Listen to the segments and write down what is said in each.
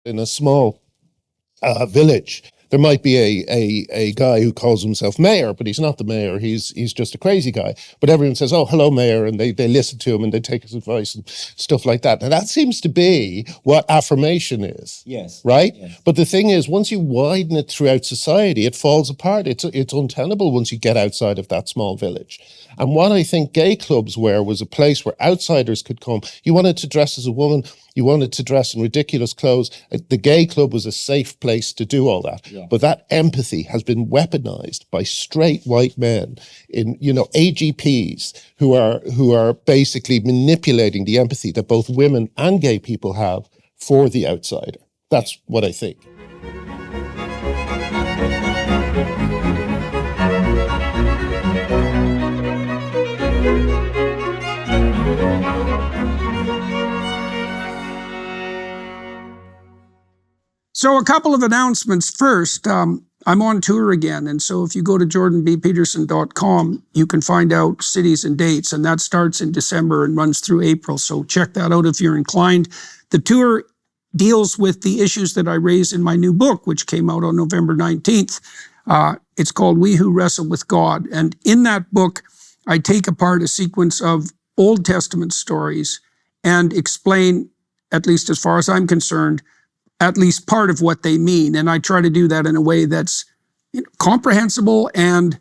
In a small village, there might be a guy who calls himself mayor, but he's not the mayor. He's just a crazy guy. But everyone says, "Oh, hello, mayor," and they listen to him and they take his advice and stuff like that. And that seems to be what affirmation is. Yes. Right? Yes. But the thing is, once you widen it throughout society, it falls apart. It's untenable once you get outside of that small village. And what I think gay clubs were was a place where outsiders could come. You wanted to dress as a woman, you wanted to dress in ridiculous clothes. The gay club was a safe place to do all that. Yeah. But that empathy has been weaponized by straight white men in, AGPs who are basically manipulating the empathy that both women and gay people have for the outsider. That's what I think. So a couple of announcements. First, I'm on tour again. And so if you go to jordanbpeterson.com, you can find out cities and dates. And that starts in December and runs through April. So check that out if you're inclined. The tour deals with the issues that I raised in my new book, which came out on November 19th. It's called We Who Wrestle with God. And in that book, I take apart a sequence of Old Testament stories and explain, at least as far as I'm concerned, at least part of what they mean. And I try to do that in a way that's comprehensible and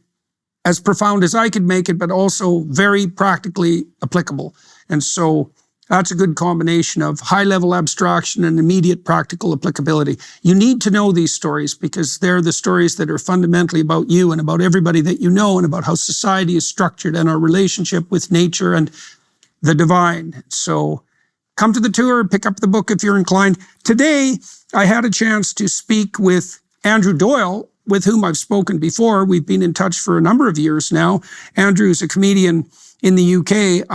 as profound as I could make it, but also very practically applicable. And so that's a good combination of high-level abstraction and immediate practical applicability. You need to know these stories because they're the stories that are fundamentally about you and about everybody that you know and about how society is structured and our relationship with nature and the divine. So come to the tour, pick up the book if you're inclined. Today, I had a chance to speak with Andrew Doyle, with whom I've spoken before. We've been in touch for a number of years now. Andrew's a comedian in the UK,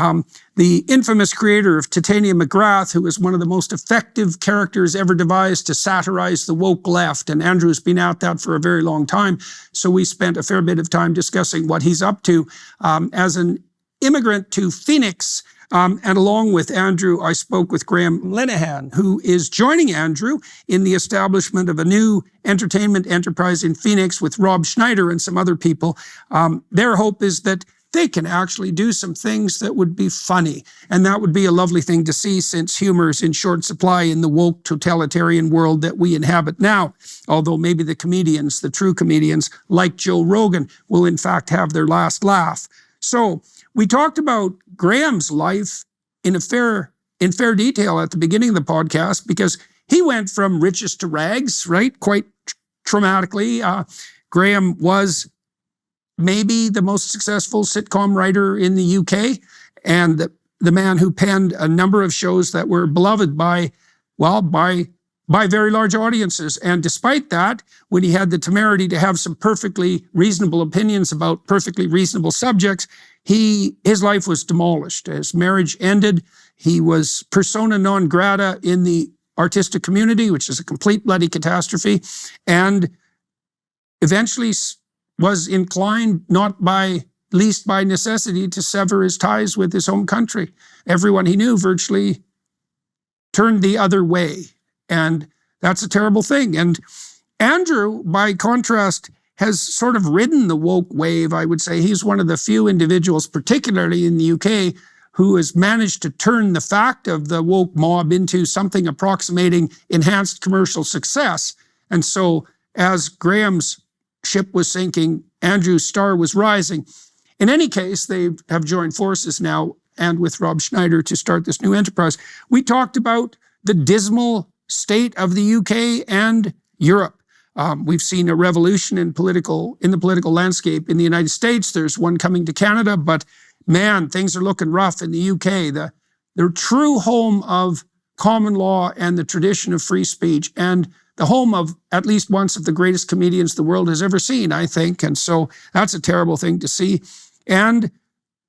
the infamous creator of Titania McGrath, who is one of the most effective characters ever devised to satirize the woke left. And Andrew's been at that for a very long time. So we spent a fair bit of time discussing what he's up to as an immigrant to Phoenix. And along with Andrew, I spoke with Graham Linehan, who is joining Andrew in the establishment of a new entertainment enterprise in Phoenix with Rob Schneider and some other people. Their hope is that they can actually do some things that would be funny. And that would be a lovely thing to see since humor is in short supply in the woke totalitarian world that we inhabit now. Although maybe the comedians, the true comedians, like Joe Rogan, will in fact have their last laugh. So we talked about Graham's life in fair detail at the beginning of the podcast because he went from riches to rags, right? Quite traumatically. Graham was maybe the most successful sitcom writer in the UK and the man who penned a number of shows that were beloved by very large audiences. And despite that, when he had the temerity to have some perfectly reasonable opinions about perfectly reasonable subjects, his life was demolished. His marriage ended. He was persona non grata in the artistic community, which is a complete bloody catastrophe, and eventually was inclined, not by least by necessity, to sever his ties with his home country. Everyone he knew virtually turned the other way. And that's a terrible thing. And Andrew, by contrast, has sort of ridden the woke wave, I would say. He's one of the few individuals, particularly in the UK, who has managed to turn the fact of the woke mob into something approximating enhanced commercial success. And so as Graham's ship was sinking, Andrew's star was rising. In any case, they have joined forces now and with Rob Schneider to start this new enterprise. We talked about the dismal state of the UK and Europe. We've seen a revolution in the political landscape in the United States. There's one coming to Canada, but man, things are looking rough in the UK. The true home of common law and the tradition of free speech, and the home of at least once of the greatest comedians the world has ever seen, I think. And so that's a terrible thing to see. And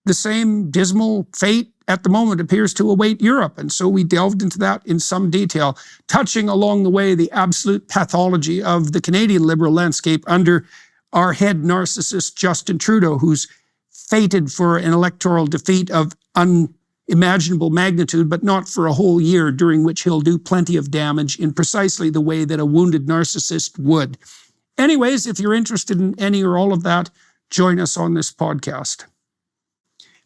the same dismal fate at the moment appears to await Europe. And so we delved into that in some detail, touching along the way the absolute pathology of the Canadian liberal landscape under our head narcissist Justin Trudeau, who's fated for an electoral defeat of imaginable magnitude, but not for a whole year, during which he'll do plenty of damage in precisely the way that a wounded narcissist would. Anyways, if you're interested in any or all of that, join us on this podcast.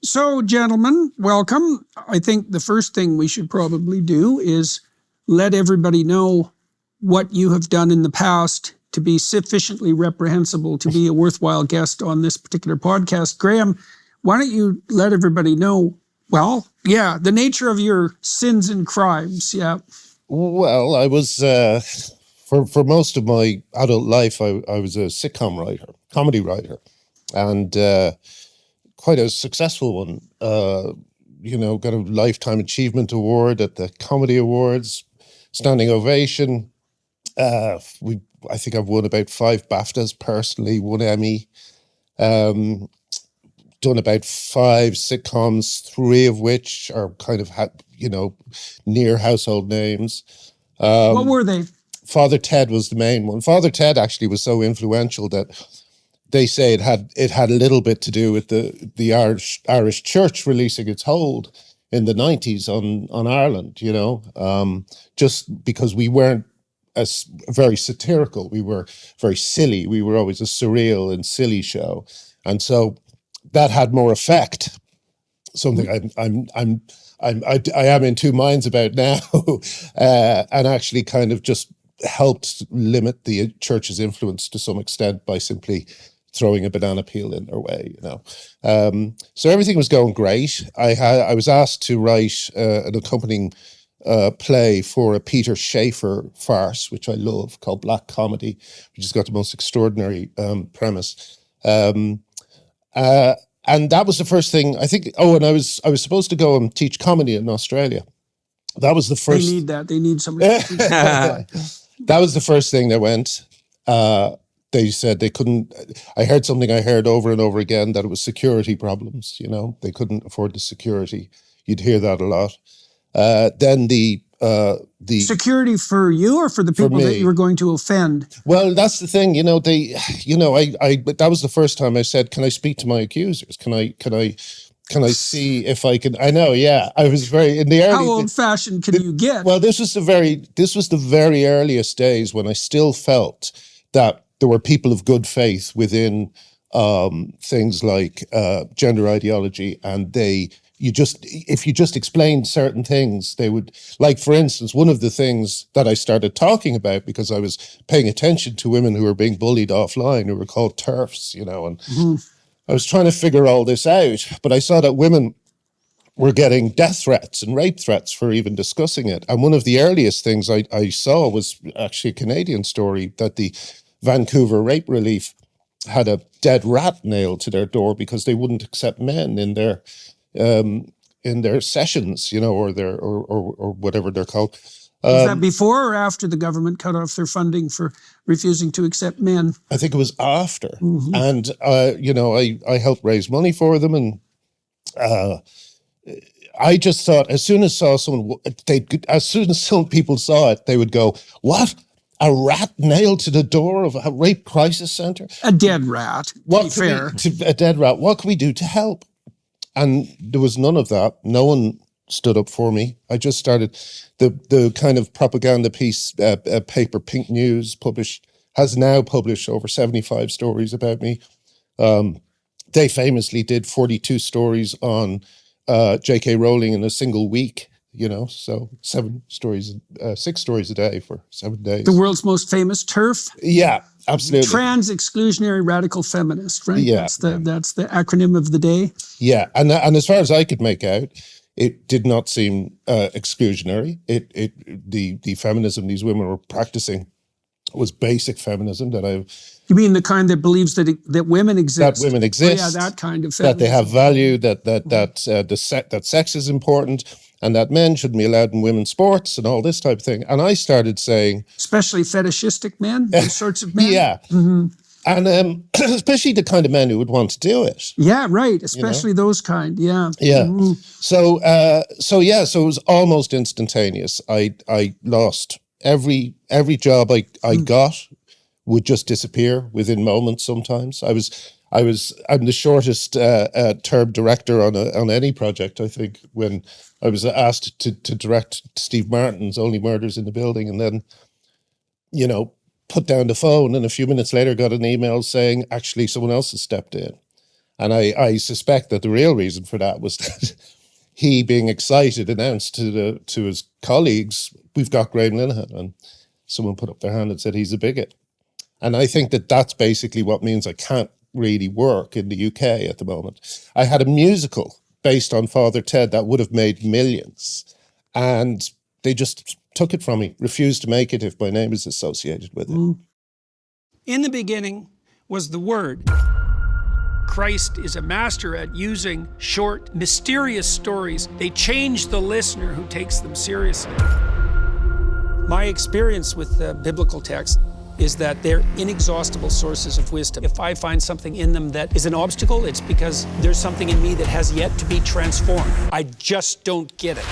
So, gentlemen, welcome. I think the first thing we should probably do is let everybody know what you have done in the past to be sufficiently reprehensible to be a worthwhile guest on this particular podcast. Graham, why don't you let everybody know, well, yeah, the nature of your sins and crimes, yeah. Well, I was, for most of my adult life, I was a sitcom writer, comedy writer, and quite a successful one. Got a Lifetime Achievement Award at the Comedy Awards, standing ovation. I think I've won about 5 BAFTAs personally, 1 Emmy. Done about 5 sitcoms, 3 of which are kind of near household names. What were they? Father Ted was the main one. Father Ted actually was so influential that they say it had a little bit to do with the Irish Church releasing its hold in the 90s on Ireland. Just because we weren't as very satirical, we were very silly. We were always a surreal and silly show, and so that had more effect. Something I am in 2 minds about now, and actually kind of just helped limit the church's influence to some extent by simply throwing a banana peel in their way, So everything was going great. I was asked to write an accompanying play for a Peter Schaefer farce, which I love, called Black Comedy, which has got the most extraordinary premise. And that was the first thing, I think. Oh, and I was supposed to go and teach comedy in Australia. That was the first. They need that. They need somebody to teach that. That was the first thing that went. They said they couldn't. I heard something I heard over and over again, that it was security problems. They couldn't afford the security. You'd hear that a lot. Then the security for you or for the people that you were going to offend? Well, that's the thing. That was the first time I said, "Can I speak to my accusers? Can I see if I can?" I know, yeah. I was very in the early. How old-fashioned can you get? Well, this was the very earliest days when I still felt that there were people of good faith within things like gender ideology, and if you just explained certain things, they would, like, for instance, one of the things that I started talking about, because I was paying attention to women who were being bullied offline, who were called TERFs, and I was trying to figure all this out, but I saw that women were getting death threats and rape threats for even discussing it. And one of the earliest things I saw was actually a Canadian story, that the Vancouver Rape Relief had a dead rat nailed to their door because they wouldn't accept men in their sessions, or whatever they're called. Was that before or after the government cut off their funding for refusing to accept men? I think it was after. Mm-hmm. And I helped raise money for them, and I just thought, as soon as some people saw it, they would go, "What? A rat nailed to the door of a rape crisis center? A dead rat, to be fair. A dead rat. What can we do to help?" And there was none of that. No one stood up for me. I just started the kind of propaganda piece paper, Pink News, has now published over 75 stories about me. They famously did 42 stories on J.K. Rowling in a single week. So 6 stories a day for 7 days. The world's most famous TERF? Yeah, absolutely. Trans Exclusionary Radical Feminist, right? Yeah. That's the acronym of the day. Yeah, and as far as I could make out, it did not seem exclusionary. The feminism these women were practicing was basic feminism that I've. You mean the kind that believes that women exist? That women exist. Oh, yeah, that kind of feminism. That they have value. That sex is important, and that men shouldn't be allowed in women's sports and all this type of thing. And I started saying, especially fetishistic men, those sorts of men. Yeah, and especially the kind of men who would want to do it. Yeah, right. Especially those kind. Yeah. Yeah. Mm-hmm. So it was almost instantaneous. I lost every job I got would just disappear within moments. Sometimes I I'm the shortest term director on any project, I think, when I was asked to direct Steve Martin's Only Murders in the Building, and then, put down the phone, and a few minutes later got an email saying, actually, someone else has stepped in. And I suspect that the real reason for that was that he, being excited, announced to his colleagues, we've got Graham Linehan, and someone put up their hand and said he's a bigot. And I think that that's basically what means I can't really work in the UK at the moment. I had a musical based on Father Ted that would have made millions, and they just took it from me, refused to make it if my name is associated with it. In the beginning was the Word. Christ is a master at using short, mysterious stories. They change the listener who takes them seriously. My experience with the biblical text is that they're inexhaustible sources of wisdom. If I find something in them that is an obstacle, it's because there's something in me that has yet to be transformed. I just don't get it.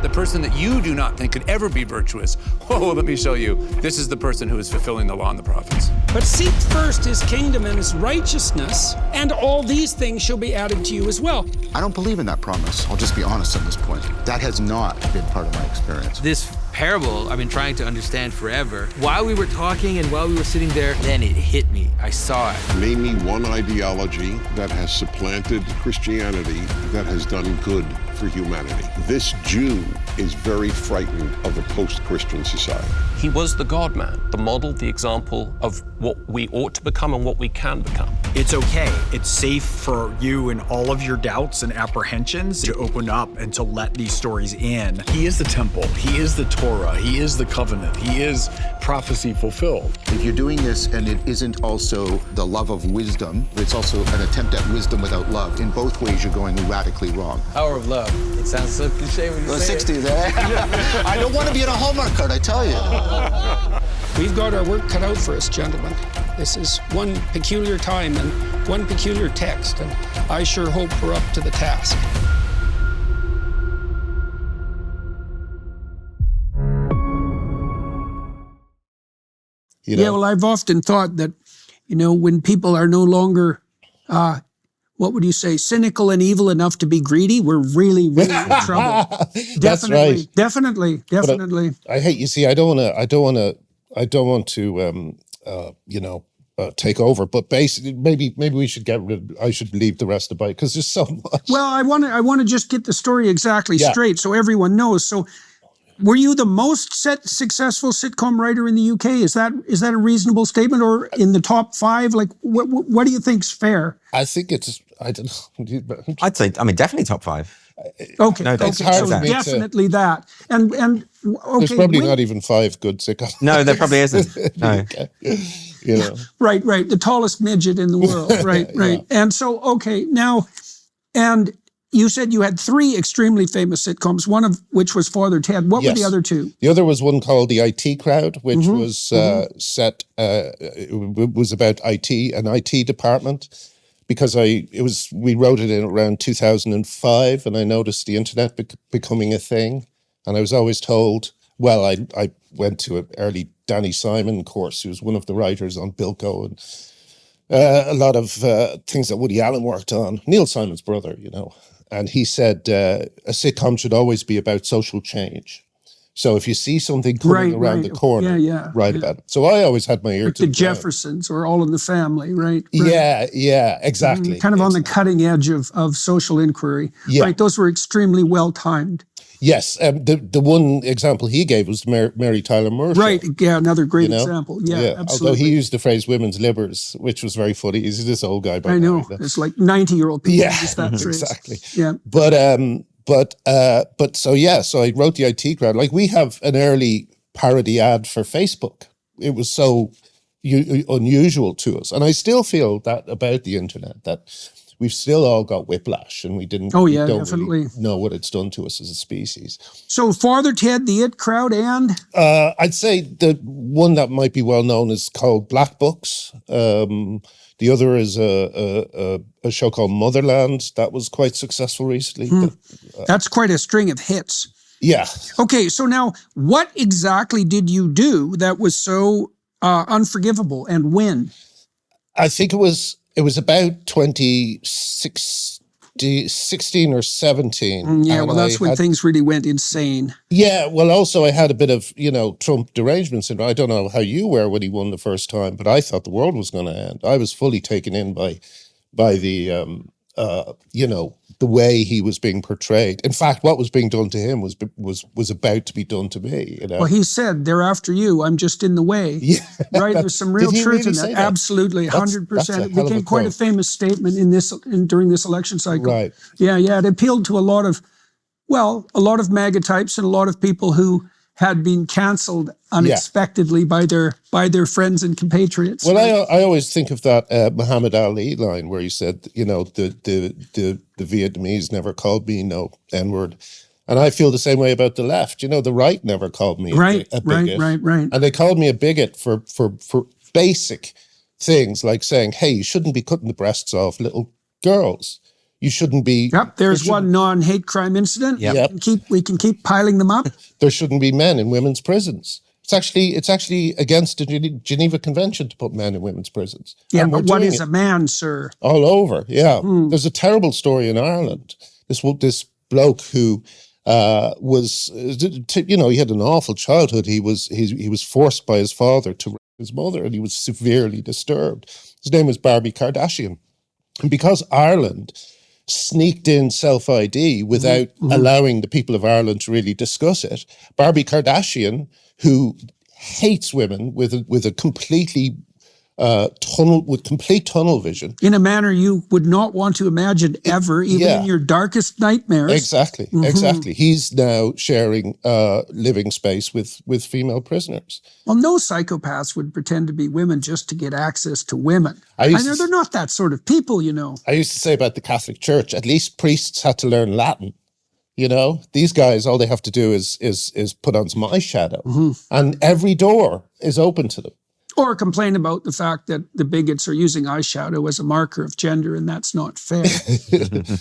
The person that you do not think could ever be virtuous, let me show you. This is the person who is fulfilling the law and the prophets. But seek first his kingdom and his righteousness, and all these things shall be added to you as well. I don't believe in that promise. I'll just be honest at this point. That has not been part of my experience. This parable I've been trying to understand forever. While we were talking and while we were sitting there, then it hit me. I saw it. Name me one ideology that has supplanted Christianity that has done good for humanity. This Jew is very frightened of a post-Christian society. He was the God-man, the model, the example of what we ought to become and what we can become. It's okay. It's safe for you and all of your doubts and apprehensions to open up and to let these stories in. He is the temple. He is the Torah. He is the covenant. He is prophecy fulfilled. If you're doing this and it isn't also the love of wisdom, it's also an attempt at wisdom without love. In both ways, you're going radically wrong. Power of love. It sounds so cliche when you say 60s, eh? I don't want to be on a Hallmark card, I tell you. We've got our work cut out for us, gentlemen. This is one peculiar time and one peculiar text, and I sure hope we're up to the task. Yeah, well, I've often thought that, when people are no longer, what would you say, cynical and evil enough to be greedy, we're really, really in trouble. That's right. Definitely. I hate, you see, I don't want to take over, but basically, maybe we should I should leave the rest about it because there's so much. Well, I want to just get the story exactly straight so everyone knows. So, were you the most successful sitcom writer in the UK? Is that a reasonable statement, or in the top 5? Like, what do you think's fair? I think it's, I don't know. I'd say, definitely top 5. Okay, no, okay. So definitely that. And okay, there's probably not even 5 good sitcoms. No, there probably isn't. No. Right. The tallest midget in the world. Right. Yeah. And so, okay, now, and you said you had 3 extremely famous sitcoms, one of which was Father Ted. What were the other 2? The other was one called The IT Crowd, which was set, it was about IT, an IT department, because we wrote it in around 2005, and I noticed the internet becoming a thing. And I was always told, well, I went to an early Danny Simon course, who was one of the writers on Bilko, and a lot of things that Woody Allen worked on, Neil Simon's brother, and he said a sitcom should always be about social change. So if you see something coming around the corner, write about it. So I always had my ear like to the Jeffersons or All in the Family, right? Yeah, exactly. Kind of on the cutting edge of social inquiry. Yeah. Right, those were extremely well-timed. Yes, the one example he gave was Mary Tyler Moore. Right, yeah, another great example. Yeah, absolutely. Although he used the phrase "women's libbers," which was very funny. He's this old guy. I know. It's like 90-year-old people use that phrase. Exactly. Yeah. So I wrote the IT Crowd. Like, we have an early parody ad for Facebook. It was so unusual to us, and I still feel that about the internet, that we've still all got whiplash, and we don't definitely really know what it's done to us as a species. So Father Ted, the It Crowd, and? I'd say the one that might be well known is called Black Books. The other is a show called Motherland that was quite successful recently. That's quite a string of hits. Yeah. Okay, so now what exactly did you do that was so unforgivable, and when? I think it was about 2016 or 17. Yeah, well, that's when things really went insane. Yeah, well, also I had a bit of, Trump derangement syndrome. I don't know how you were when he won the first time, but I thought the world was going to end. I was fully taken in by the, the way he was being portrayed. In fact, what was being done to him was about to be done to me. Well, he said, "They're after you. I'm just in the way." Yeah, right. There's some real truth in that. Absolutely, 100%. It became quite a famous statement during this election cycle. Right. Yeah. It appealed to a lot of MAGA types and a lot of people who had been canceled unexpectedly by their friends and compatriots. Well, I always think of that Muhammad Ali line where he said, the Vietnamese never called me no N-word. And I feel the same way about the left. The right never called me a bigot. Right. And they called me a bigot for basic things like saying, hey, you shouldn't be cutting the breasts off little girls. You shouldn't be... Yep, there's one non-hate crime incident. Yep. We can keep piling them up. There shouldn't be men in women's prisons. It's actually against the Geneva Convention to put men in women's prisons. Yeah, but what is a man, sir? All over, yeah. There's a terrible story in Ireland. This bloke who was, he had an awful childhood. He was forced by his father to rape his mother, and he was severely disturbed. His name was Barbie Kardashian. And because Ireland sneaked in self-ID without allowing the people of Ireland to really discuss it, Barbie Kardashian, who hates women with a completely complete tunnel vision, in a manner you would not want to imagine ever, even in your darkest nightmares. Exactly. He's now sharing living space with female prisoners. Well, no psychopaths would pretend to be women just to get access to women. I know they're not that sort of people, I used to say about the Catholic Church, at least priests had to learn Latin. These guys, all they have to do is put on some eyeshadow, and every door is open to them. Or complain about the fact that the bigots are using eyeshadow as a marker of gender, and that's not fair.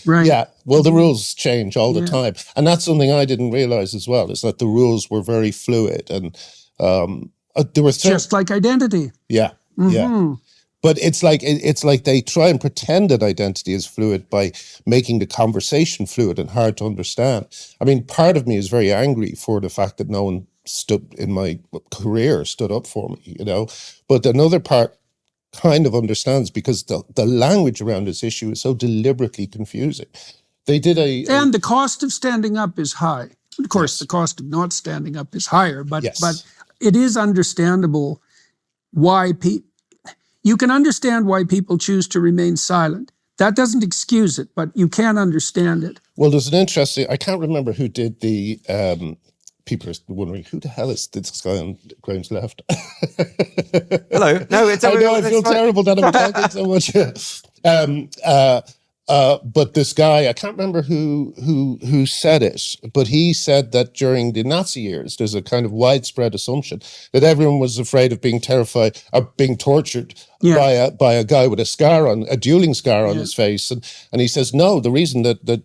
Right. Yeah. Well, the rules change all the time. And that's something I didn't realize as well, is that the rules were very fluid. And there were just like identity. Yeah. Yeah. But it's like they try and pretend that identity is fluid by making the conversation fluid and hard to understand. I mean, part of me is very angry for the fact that no one stood up for me, But another part kind of understands, because the language around this issue is so deliberately confusing. They did and the cost of standing up is high. Of course, the cost of not standing up is higher, but it is understandable why you can understand why people choose to remain silent. That doesn't excuse it, but you can understand it. Well, there's an interesting, I can't remember who did the, people are wondering, who the hell is this guy on Graham's left? Hello. No, it's... I know, I feel terrible that I'm talking so much. But this guy, I can't remember who said it, but he said that during the Nazi years, there's a kind of widespread assumption that everyone was afraid of being terrified of being tortured by a guy with a dueling scar on his face. And he says, no, the reason that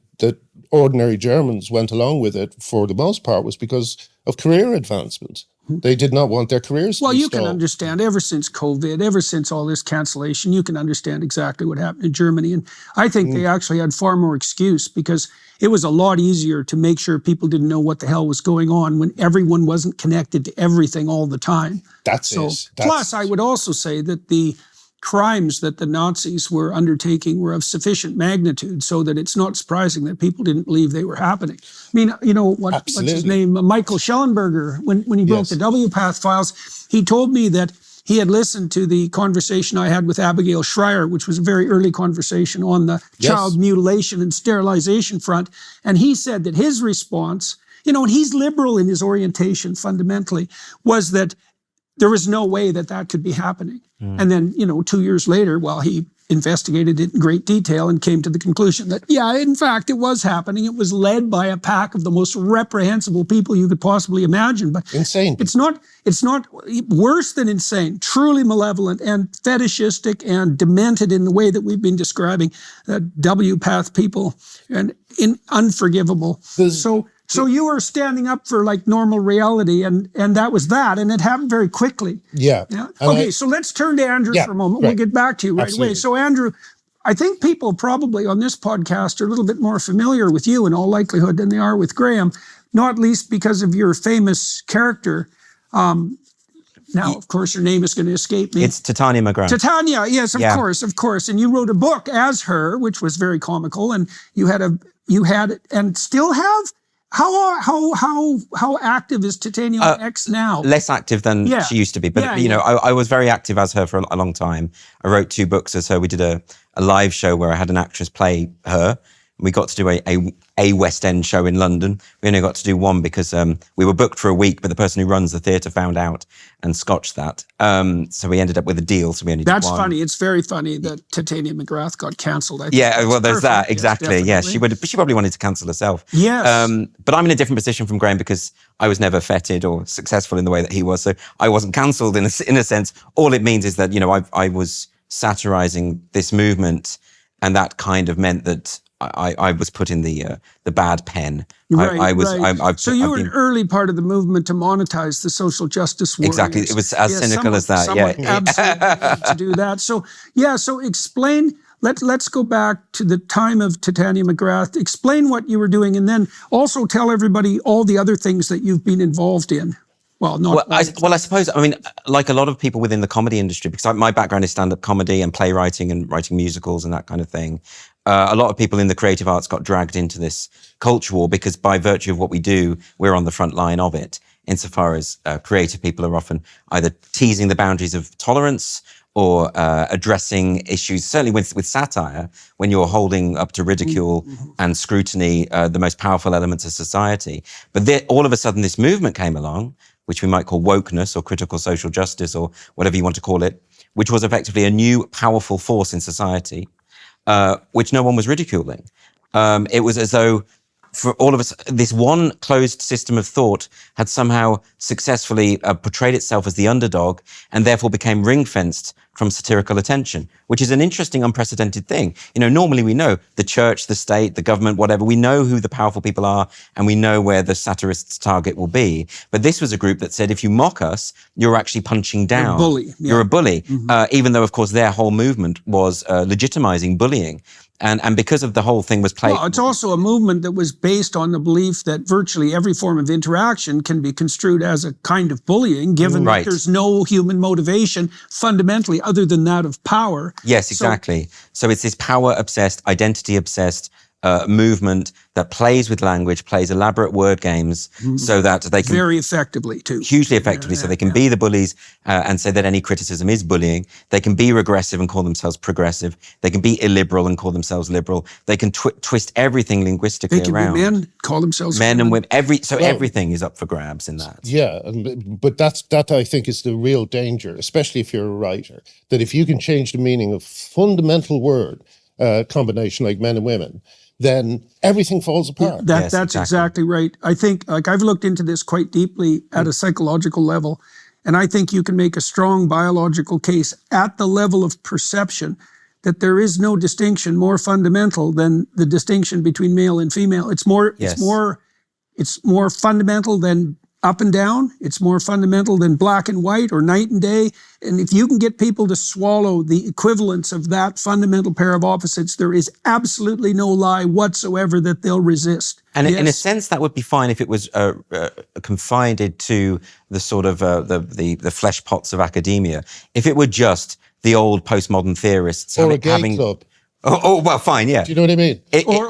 ordinary Germans went along with it for the most part was because of career advancement. They did not want their careers to be you can understand, ever since COVID, ever since all this cancellation, you can understand exactly what happened in Germany. And I think they actually had far more excuse, because it was a lot easier to make sure people didn't know what the hell was going on when everyone wasn't connected to everything all the time. Plus, I would also say that the crimes that the Nazis were undertaking were of sufficient magnitude so that it's not surprising that people didn't believe they were happening. I mean, what's his name? Michael Schellenberger, when he broke the W-Path files, he told me that he had listened to the conversation I had with Abigail Schreier, which was a very early conversation on the child mutilation and sterilization front. And he said that his response, and he's liberal in his orientation fundamentally, was that there was no way that could be happening. And then, 2 years later, he investigated it in great detail and came to the conclusion that, in fact, it was happening. It was led by a pack of the most reprehensible people you could possibly imagine. But insane. It's not worse than insane, truly malevolent and fetishistic and demented in the way that we've been describing W-Path people, and unforgivable. So So you were standing up for like normal reality, and that was that, and it happened very quickly. Yeah. Okay, so let's turn to Andrew for a moment. We'll get back to you right away. So Andrew, I think people probably on this podcast are a little bit more familiar with you in all likelihood than they are with Graham, not least because of your famous character. Now, of course, your name is going to escape me. It's Titania McGrath. Titania, yes, of course. And you wrote a book as her, which was very comical, and you had and still have. How active is Titania on X now? Less active than she used to be, but I was very active as her for a long time. I wrote 2 books as her. We did a live show where I had an actress play her. We got to do a West End show in London. We only got to do 1 because we were booked for a week, but the person who runs the theatre found out and scotched that. So we ended up with a deal, so we only did 1. That's funny. It's very funny that Titania McGrath got cancelled. Well, there's that, exactly. Yes, she probably wanted to cancel herself. Yes. But I'm in a different position from Graham because I was never feted or successful in the way that he was, so I wasn't cancelled in a sense. All it means is that, I was satirising this movement, and that kind of meant that I was put in the bad pen. Right. So you were an early part of the movement to monetize the social justice warriors. Exactly. It was as cynical as that. Absolutely to do that. So explain. Let's go back to the time of Titania McGrath. Explain what you were doing, and then also tell everybody all the other things that you've been involved in. I suppose, like a lot of people within the comedy industry, because my background is stand-up comedy and playwriting and writing musicals and that kind of thing. A lot of people in the creative arts got dragged into this culture war because by virtue of what we do, we're on the front line of it, insofar as creative people are often either teasing the boundaries of tolerance or addressing issues, certainly with satire, when you're holding up to ridicule and scrutiny the most powerful elements of society. But all of a sudden, this movement came along, which we might call wokeness or critical social justice or whatever you want to call it, which was effectively a new powerful force in society, which no one was ridiculing. It was as though for all of us, this one closed system of thought had somehow successfully portrayed itself as the underdog and therefore became ring-fenced from satirical attention, which is an interesting, unprecedented thing. Normally we know the church, the state, the government, whatever, we know who the powerful people are and we know where the satirist's target will be. But this was a group that said, if you mock us, you're actually punching down. You're a bully. Yeah. You're a bully, even though, of course, their whole movement was legitimizing bullying. And because of the whole thing was played... Well, it's also a movement that was based on the belief that virtually every form of interaction can be construed as a kind of bullying, given that there's no human motivation fundamentally other than that of power. Yes, exactly. So it's this power-obsessed, identity-obsessed movement that plays with language, plays elaborate word games so that they can... Very effectively, too. Hugely effectively, so they can be the bullies and say that any criticism is bullying. They can be regressive and call themselves progressive. They can be illiberal and call themselves liberal. They can twist everything linguistically around. They can be men, call themselves men and women. Everything is up for grabs in that. Yeah, but that I think is the real danger, especially if you're a writer, that if you can change the meaning of fundamental word combination like men and women, then everything falls apart. That's exactly right. I think, I've looked into this quite deeply at a psychological level, and I think you can make a strong biological case at the level of perception that there is no distinction more fundamental than the distinction between male and female. It's more fundamental than up and down. It's more fundamental than black and white or night and day. And if you can get people to swallow the equivalence of that fundamental pair of opposites, there is absolutely no lie whatsoever that they'll resist. And in a sense, that would be fine if it was confined to the sort of the flesh pots of academia. If it were just the old postmodern theorists or a gay club. Oh, well, fine, yeah. Do you know what I mean?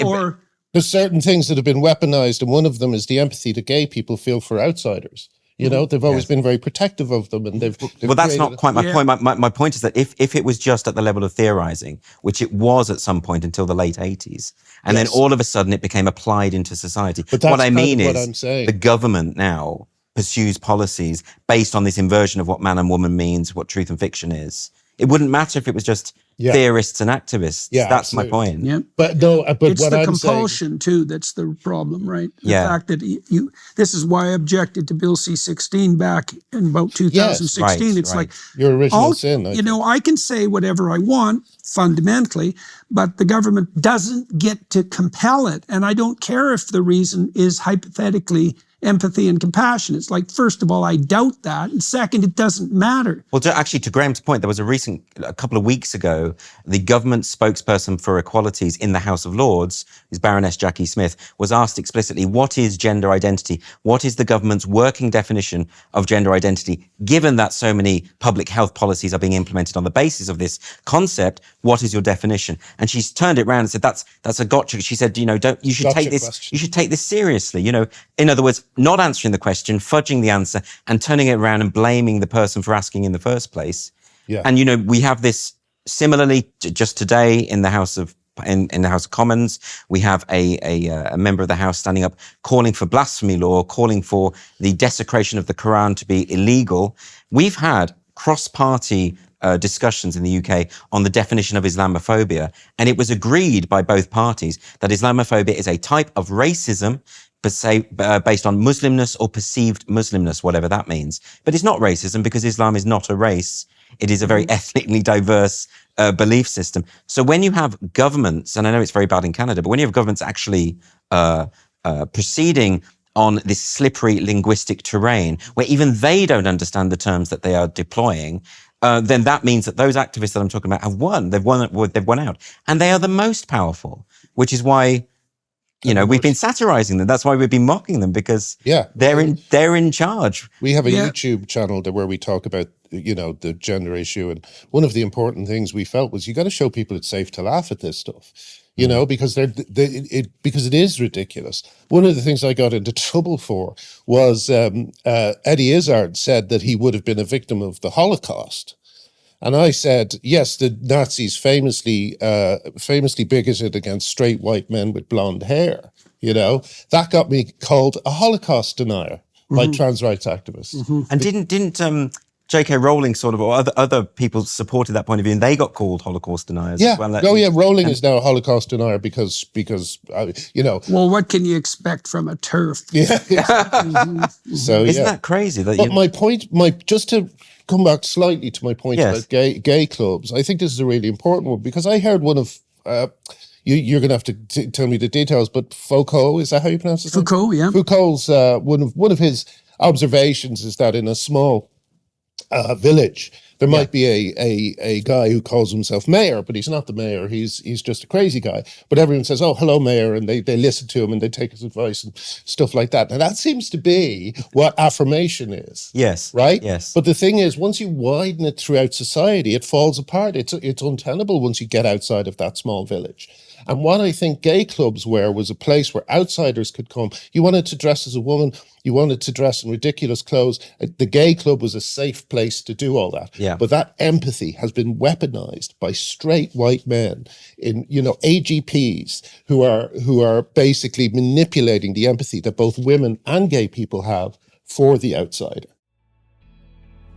Or there's certain things that have been weaponized, and one of them is the empathy that gay people feel for outsiders. They've always been very protective of them, and they've well, that's not quite my point. My point is that if it was just at the level of theorizing, which it was at some point until the late 80s, and then all of a sudden it became applied into society. But that's what I mean is, what I'm saying. The government now pursues policies based on this inversion of what man and woman means, what truth and fiction is. It wouldn't matter if it was just theorists and activists. Yeah, that's absolutely. my point. Yeah. But no, but it's what the I'm compulsion too that's the problem, right? The fact that this is why I objected to Bill C-16 back in about 2016. Yes, it's like your original sin. I can say whatever I want fundamentally, but the government doesn't get to compel it. And I don't care if the reason is hypothetically empathy and compassion. It's like, first of all, I doubt that. And second, it doesn't matter. Well, to Graham's point, there was a couple of weeks ago, the government spokesperson for equalities in the House of Lords, who's Baroness Jackie Smith, was asked explicitly, what is gender identity? What is the government's working definition of gender identity? Given that so many public health policies are being implemented on the basis of this concept, what is your definition? And she's turned it around and said, that's a gotcha. She said, you should take this seriously. In other words, not answering the question, fudging the answer, and turning it around and blaming the person for asking in the first place. Yeah. And we have this similarly just today in the House of Commons. We have a member of the House standing up, calling for blasphemy law, calling for the desecration of the Quran to be illegal. We've had cross-party discussions in the UK on the definition of Islamophobia, and it was agreed by both parties that Islamophobia is a type of racism based on Muslimness or perceived Muslimness, whatever that means. But it's not racism because Islam is not a race. It is a very ethnically diverse belief system. So when you have governments, and I know it's very bad in Canada, but when you have governments actually proceeding on this slippery linguistic terrain where even they don't understand the terms that they are deploying, then that means that those activists that I'm talking about have won. They've won out. And they are the most powerful, which is why we've been satirizing them. That's why we've been mocking them, because they're in charge. We have a YouTube channel where we talk about the gender issue, and one of the important things we felt was you got to show people it's safe to laugh at this stuff, because because it is ridiculous. One of the things I got into trouble for was Eddie Izzard said that he would have been a victim of the Holocaust. And I said, yes, the Nazis famously bigoted against straight white men with blonde hair. That got me called a Holocaust denier by trans rights activists. And didn't J.K. Rowling or other people supported that point of view, and they got called Holocaust deniers as well? Rowling is now a Holocaust denier because Well, what can you expect from a TERF? So isn't that crazy? But my point, just to come back slightly to my point about gay clubs, I think this is a really important one, because I heard one of you're going to have to tell me the details, but Foucault, is that how you pronounce it? Foucault, yeah. Foucault's one of his observations is that in a small village there might be a guy who calls himself mayor, but he's not the mayor. He's just a crazy guy. But everyone says, "Oh, hello, mayor," and they listen to him and they take his advice and stuff like that. And that seems to be what affirmation is. Yes. Right? Yes. But the thing is, once you widen it throughout society, it falls apart. It's untenable once you get outside of that small village. And what I think gay clubs were was a place where outsiders could come. You wanted to dress as a woman. You wanted to dress in ridiculous clothes. The gay club was a safe place to do all that. Yeah. But that empathy has been weaponized by straight white men in, AGPs who are basically manipulating the empathy that both women and gay people have for the outsider.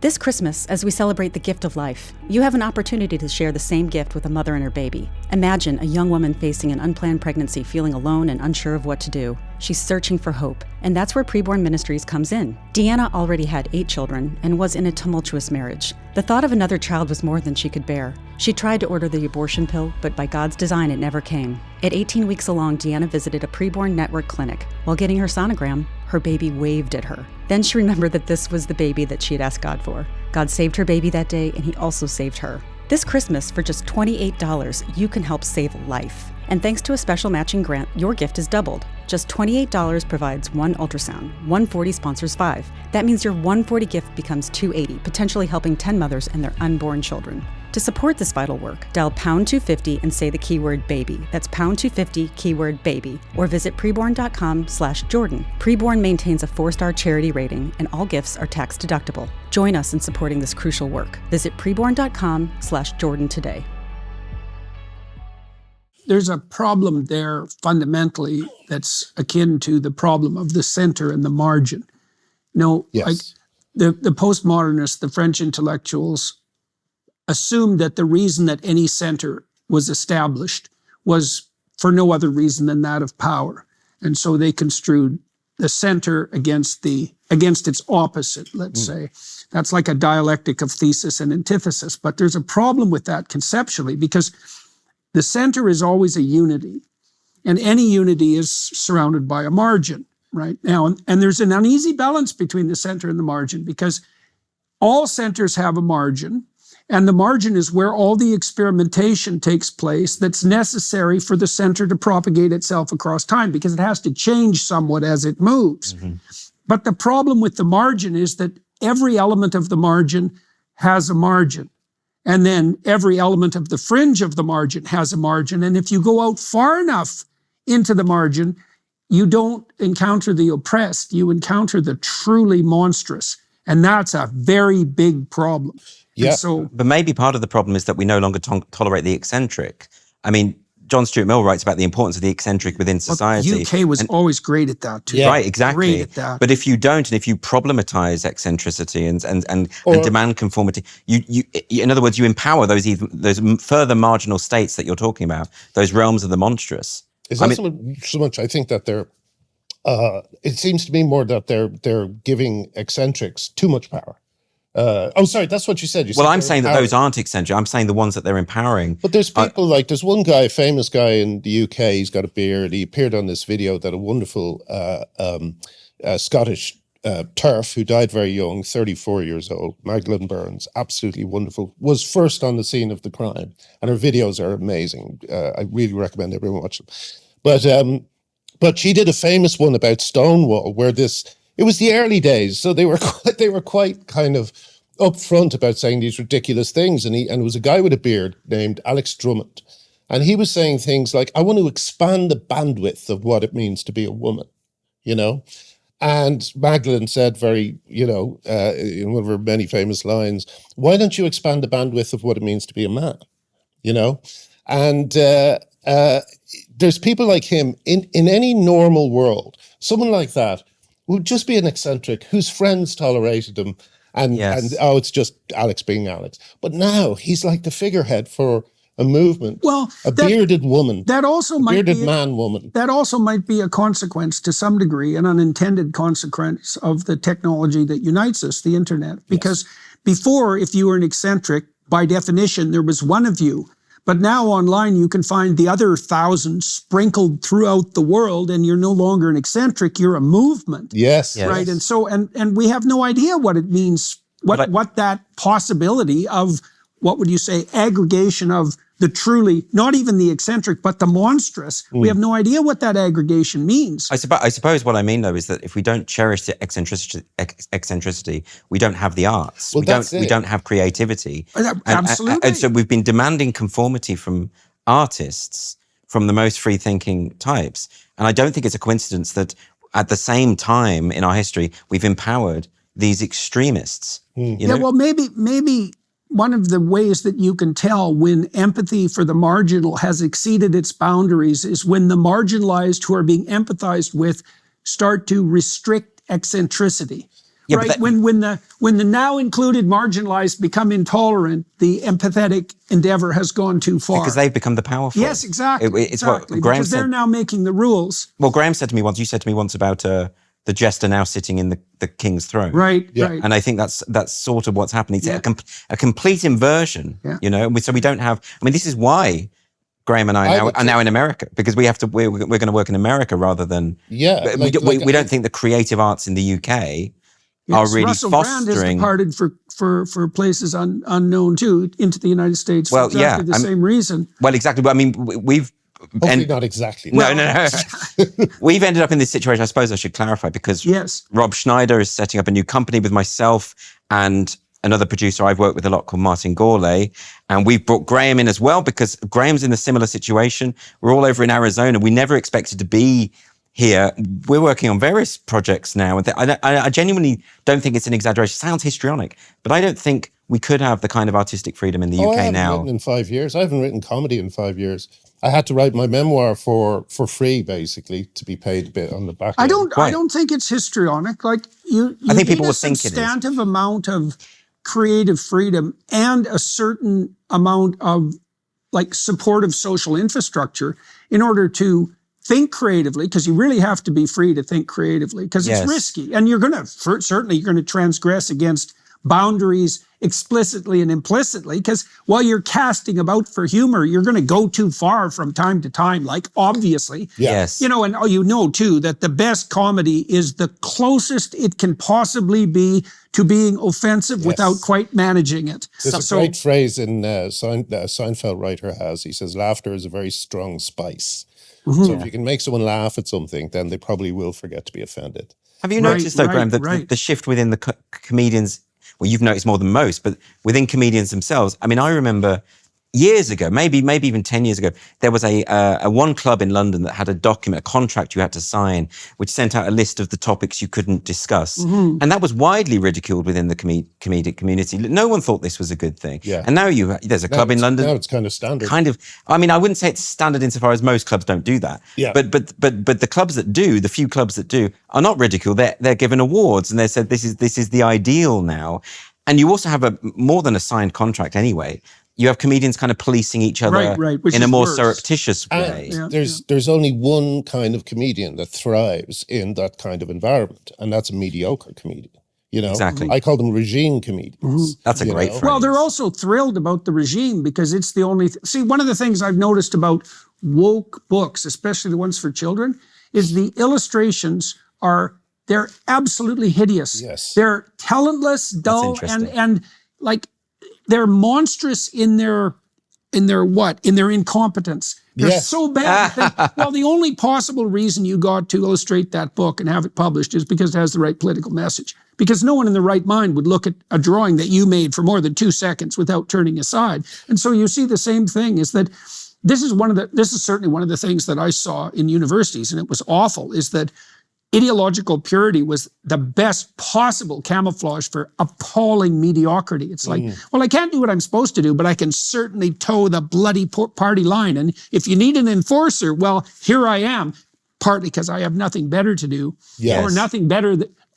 This Christmas, as we celebrate the gift of life, you have an opportunity to share the same gift with a mother and her baby. Imagine a young woman facing an unplanned pregnancy, feeling alone and unsure of what to do. She's searching for hope, and that's where Preborn Ministries comes in. Deanna already had 8 children and was in a tumultuous marriage. The thought of another child was more than she could bear. She tried to order the abortion pill, but by God's design, it never came. At 18 weeks along, Deanna visited a preborn network clinic. While getting her sonogram, her baby waved at her. Then she remembered that this was the baby that she had asked God for. God saved her baby that day, and he also saved her. This Christmas, for just $28, you can help save life. And thanks to a special matching grant, your gift is doubled. Just $28 provides 1 ultrasound, $140 sponsors 5. That means your $140 gift becomes $280, potentially helping 10 mothers and their unborn children. To support this vital work, dial pound 250 and say the keyword baby. That's pound 250 keyword baby, or visit preborn.com/Jordan. Preborn maintains a 4-star charity rating, and all gifts are tax deductible. Join us in supporting this crucial work. Visit preborn.com/Jordan today. There's a problem there fundamentally that's akin to the problem of the center and the margin. Yes. Like the postmodernists, the French intellectuals, assumed that the reason that any center was established was for no other reason than that of power. And so they construed the center against its opposite, let's say. That's like a dialectic of thesis and antithesis. But there's a problem with that conceptually, because the center is always a unity, and any unity is surrounded by a margin, right? Now, and there's an uneasy balance between the center and the margin, because all centers have a margin, and the margin is where all the experimentation takes place that's necessary for the center to propagate itself across time, because it has to change somewhat as it moves. But the problem with the margin is that every element of the margin has a margin. And then every element of the fringe of the margin has a margin. And if you go out far enough into the margin, you don't encounter the oppressed, you encounter the truly monstrous. And that's a very big problem. Yeah. But maybe part of the problem is that we no longer tolerate the eccentric. I mean, John Stuart Mill writes about the importance of the eccentric within society. Well, the UK was always great at that too. Yeah. Right, exactly. Great at that. But if you don't, and if you problematize eccentricity and demand conformity, you in other words, you empower those further marginal states that you're talking about, those realms of the monstrous. It's not so much. I think that they're. It seems to me more that they're giving eccentrics too much power. Sorry, that's what you said. Well, I'm saying that those aren't eccentric. I'm saying the ones that they're empowering. But there's people there's one guy, a famous guy in the UK, he's got a beard. He appeared on this video that a wonderful Scottish TERF who died very young, 34 years old, Magdalene Burns, absolutely wonderful, was first on the scene of the crime. And her videos are amazing. I really recommend everyone watch them. But she did a famous one about Stonewall, where it was the early days, so they were quite kind of upfront about saying these ridiculous things. And it was a guy with a beard named Alex Drummond, and he was saying things like, "I want to expand the bandwidth of what it means to be a woman," And Magdalene said, very, in one of her many famous lines, "Why don't you expand the bandwidth of what it means to be a man?" And there's people like him in any normal world. Someone like that would just be an eccentric whose friends tolerated him, and it's just Alex being Alex. But now he's like the figurehead for a movement. Well, bearded woman. That also might bearded man woman. That also might be a consequence, to some degree, an unintended consequence of the technology that unites us, the internet. Because before, if you were an eccentric, by definition, there was one of you. But now online, you can find the other 1,000 sprinkled throughout the world, and you're no longer an eccentric, you're a movement. Yes. Right. And so, and we have no idea what it means, what that possibility of, what would you say, aggregation of the truly, not even the eccentric, but the monstrous. We have no idea what that aggregation means. I suppose what I mean, though, is that if we don't cherish the eccentricity, we don't have the arts. Well, we don't have creativity. Absolutely. And so we've been demanding conformity from artists, from the most free-thinking types. And I don't think it's a coincidence that at the same time in our history, we've empowered these extremists. Well, maybe one of the ways that you can tell when empathy for the marginal has exceeded its boundaries is when the marginalized who are being empathized with start to restrict eccentricity. Yeah, right? When the now included marginalized become intolerant, the empathetic endeavor has gone too far. Because they've become the powerful. Yes, exactly. It's what Graham because said. They're now making the rules. Well, Graham said to me once, you said to me once about the jester now sitting in the king's throne. Right, right. And I think that's sort of what's happening. It's a complete inversion, So we don't have, this is why Graham and I are now in America, because we're going to work in America rather than, we don't think the creative arts in the UK are really Russell fostering. Brand has departed for places unknown too, into the United States for exactly the same reason. Well, exactly. But we've, hopefully not exactly. No. We've ended up in this situation, I suppose I should clarify, because Rob Schneider is setting up a new company with myself and another producer I've worked with a lot called Martin Gourlay. And we've brought Graham in as well, because Graham's in a similar situation. We're all over in Arizona. We never expected to be here. We're working on various projects now. And I genuinely don't think it's an exaggeration. It sounds histrionic, but I don't think we could have the kind of artistic freedom in the UK now. I haven't written in 5 years. I haven't written comedy in 5 years. I had to write my memoir for free, basically, to be paid a bit on the back. I don't think it's histrionic. Like I think people will think it is. A substantive amount of creative freedom and a certain amount of like supportive social infrastructure in order to think creatively, because you really have to be free to think creatively, because it's risky. And you're going to transgress against boundaries explicitly and implicitly, because while you're casting about for humor, you're going to go too far from time to time, like obviously. Yes. You know, and you know too that the best comedy is the closest it can possibly be to being offensive without quite managing it. There's a great phrase in Seinfeld writer has, he says, laughter is a very strong spice. So if you can make someone laugh at something, then they probably will forget to be offended. Have you noticed though, Graham, that the shift within the comedians, well, you've noticed more than most, but within comedians themselves, I mean, I remember years ago, maybe even 10 years ago, there was a one club in London that had a document, a contract you had to sign, which sent out a list of the topics you couldn't discuss. And that was widely ridiculed within the comedic community. No one thought this was a good thing. And now there's a club in London. Now it's kind of standard. I mean, I wouldn't say it's standard insofar as most clubs don't do that. But the clubs that do, the few clubs that do, are not ridiculed. They're given awards and they said this is the ideal now. And you also have more than a signed contract anyway. You have comedians kind of policing each other in a more surreptitious way. There's only one kind of comedian that thrives in that kind of environment, and that's a mediocre comedian. You know, exactly. I call them regime comedians. That's a great phrase. Well, they're also thrilled about the regime because it's the only... See, one of the things I've noticed about woke books, especially the ones for children, is the illustrations they're absolutely hideous. Yes. They're talentless, dull, and like... They're monstrous in their incompetence. They're so bad. Well, the only possible reason you got to illustrate that book and have it published is because it has the right political message. Because no one in the right mind would look at a drawing that you made for more than 2 seconds without turning aside. And so you see the same thing is that this is certainly one of the things that I saw in universities, and it was awful, is that ideological purity was the best possible camouflage for appalling mediocrity. It's like, well, I can't do what I'm supposed to do, but I can certainly toe the bloody party line. And if you need an enforcer, well, here I am, partly because I have nothing better to do,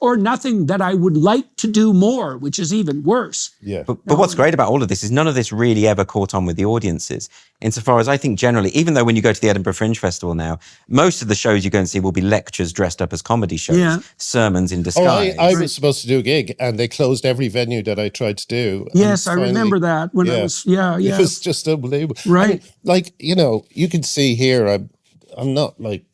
or nothing that I would like to do more, which is even worse. But what's great about all of this is none of this really ever caught on with the audiences. Insofar as I think generally, even though when you go to the Edinburgh Fringe Festival now, most of the shows you go and see will be lectures dressed up as comedy shows, sermons in disguise. I was supposed to do a gig and they closed every venue that I tried to do. Yes, I remember that when I was, It was just unbelievable. Right. I mean, like, you know, you can see here, I'm not like,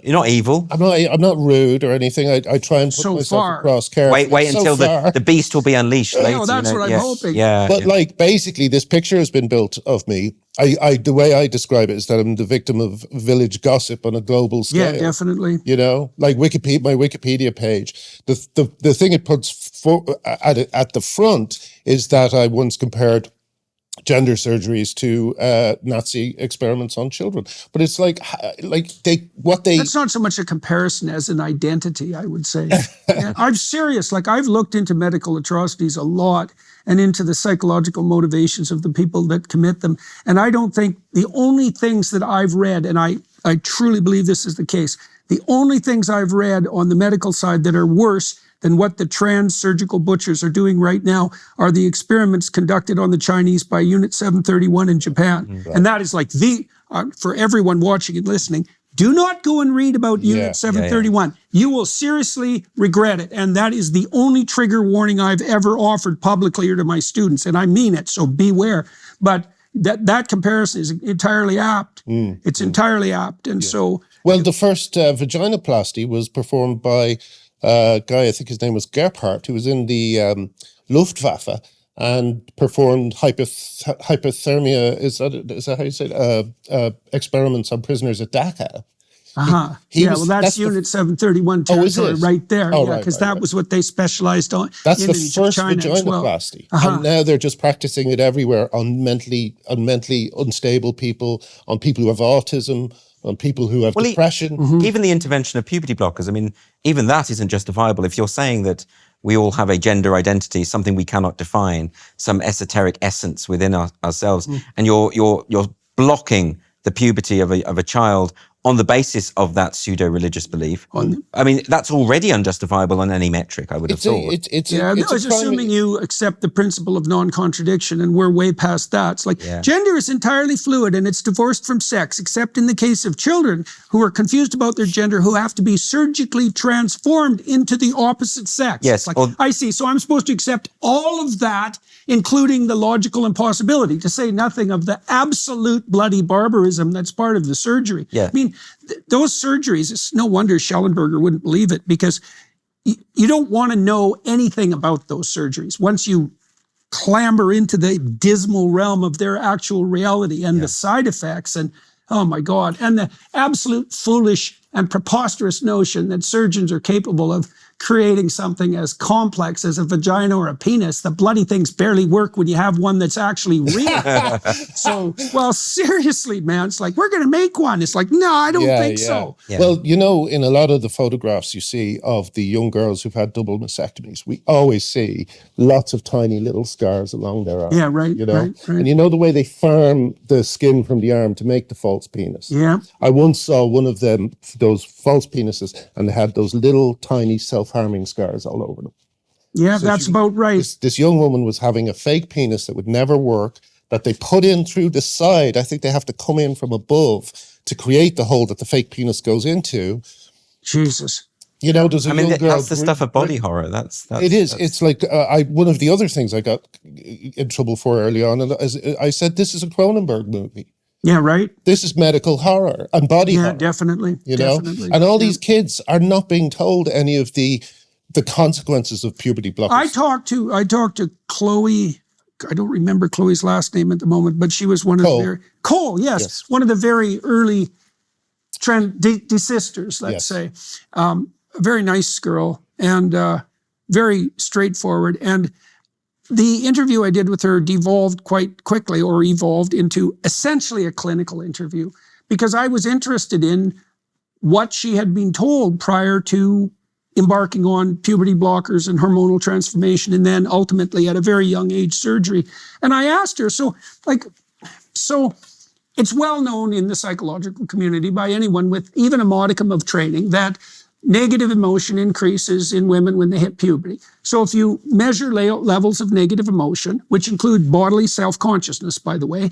you're not evil. I'm not rude or anything. I try and put myself across carefully. Wait until the beast will be unleashed later. No, that's what I'm hoping. But like basically this picture has been built of me. The way I describe it is that I'm the victim of village gossip on a global scale. Yeah, definitely. You know, like my Wikipedia page. The thing it puts at the front is that I once compared gender surgeries to Nazi experiments on children. But it's like that's not so much a comparison as an identity, I would say. I'm serious. Like, I've looked into medical atrocities a lot and into the psychological motivations of the people that commit them. And I don't think the only things that I've read, and I truly believe this is the case, the only things I've read on the medical side that are worse than what the trans surgical butchers are doing right now are the experiments conducted on the Chinese by Unit 731 in Japan. And that is like for everyone watching and listening, do not go and read about Unit 731. You will seriously regret it. And that is the only trigger warning I've ever offered publicly or to my students. And I mean it, so beware. But that comparison is entirely apt. It's entirely apt. And so... Well, the first vaginoplasty was performed by a guy, I think his name was Gerhardt, who was in the Luftwaffe and performed hypothermia, is that how you say it? Experiments on prisoners at Dachau. That's Unit 731 territory right there. Because that was what they specialized on. That's the first vaginoplasty. And now they're just practicing it everywhere on mentally unstable people, on people who have autism, on people who have depression. Even the intervention of puberty blockers, I mean, even that isn't justifiable. If you're saying that we all have a gender identity, something we cannot define, some esoteric essence within ourselves, and you're blocking the puberty of a child on the basis of that pseudo-religious belief. I mean, that's already unjustifiable on any metric, I would have thought. I was assuming you accept the principle of non-contradiction, and we're way past that. It's like, gender is entirely fluid and it's divorced from sex, except in the case of children who are confused about their gender, who have to be surgically transformed into the opposite sex. Yes. Like, I see. So I'm supposed to accept all of that, including the logical impossibility, to say nothing of the absolute bloody barbarism that's part of the surgery. Yeah. I mean, those surgeries, it's no wonder Schellenberger wouldn't believe it, because you don't want to know anything about those surgeries. Once you clamber into the dismal realm of their actual reality and the side effects, and oh my God, and the absolute foolish and preposterous notion that surgeons are capable of creating something as complex as a vagina or a penis. The bloody things barely work when you have one that's actually real. So, well, seriously, man, it's like, we're going to make one. It's like, no, I don't think so. Yeah. Well, you know, in a lot of the photographs you see of the young girls who've had double mastectomies, we always see lots of tiny little scars along their arm. Yeah, right, You know, right. and you know the way they farm the skin from the arm to make the false penis. Yeah. I once saw one of them, those false penises, and they had those little tiny self-harming scars all over them. Yeah, so that's about right. This young woman was having a fake penis that would never work, that they put in through the side. I think they have to come in from above to create the hole that the fake penis goes into. Jesus. You know, there's a young girl. That's the stuff of body horror. That's it is. It's like one of the other things I got in trouble for early on, and I said, this is a Cronenberg movie. Yeah, right. This is medical horror and body horror. Yeah, definitely. You know, and all these kids are not being told any of the consequences of puberty blockers. I talked to Chloe. I don't remember Chloe's last name at the moment, but she was one of the Cole. Yes, one of the very early desisters. Let's say, a very nice girl and very straightforward. And the interview I did with her evolved into essentially a clinical interview, because I was interested in what she had been told prior to embarking on puberty blockers and hormonal transformation, and then ultimately at a very young age surgery. And I asked her, so it's well known in the psychological community by anyone with even a modicum of training that negative emotion increases in women when they hit puberty. So if you measure levels of negative emotion, which include bodily self-consciousness, by the way,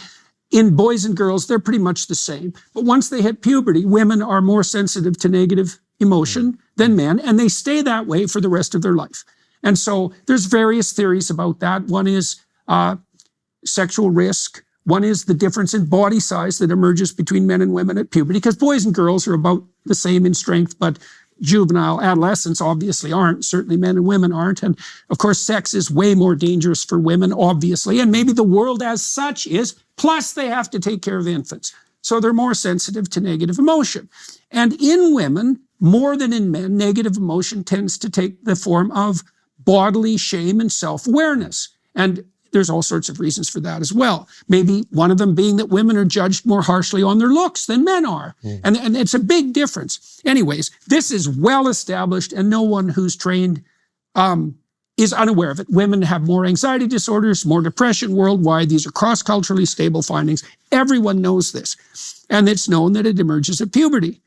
in boys and girls, they're pretty much the same. But once they hit puberty, women are more sensitive to negative emotion than men, and they stay that way for the rest of their life. And so there's various theories about that. One is sexual risk. One is the difference in body size that emerges between men and women at puberty, because boys and girls are about the same in strength, but juvenile adolescents obviously aren't. Certainly men and women aren't. And of course, sex is way more dangerous for women, obviously. And maybe the world as such is. Plus, they have to take care of infants. So they're more sensitive to negative emotion. And in women, more than in men, negative emotion tends to take the form of bodily shame and self-awareness. And there's all sorts of reasons for that as well. Maybe one of them being that women are judged more harshly on their looks than men are. And it's a big difference. Anyways, this is well established, and no one who's trained is unaware of it. Women have more anxiety disorders, more depression worldwide. These are cross-culturally stable findings. Everyone knows this. And it's known that it emerges at puberty.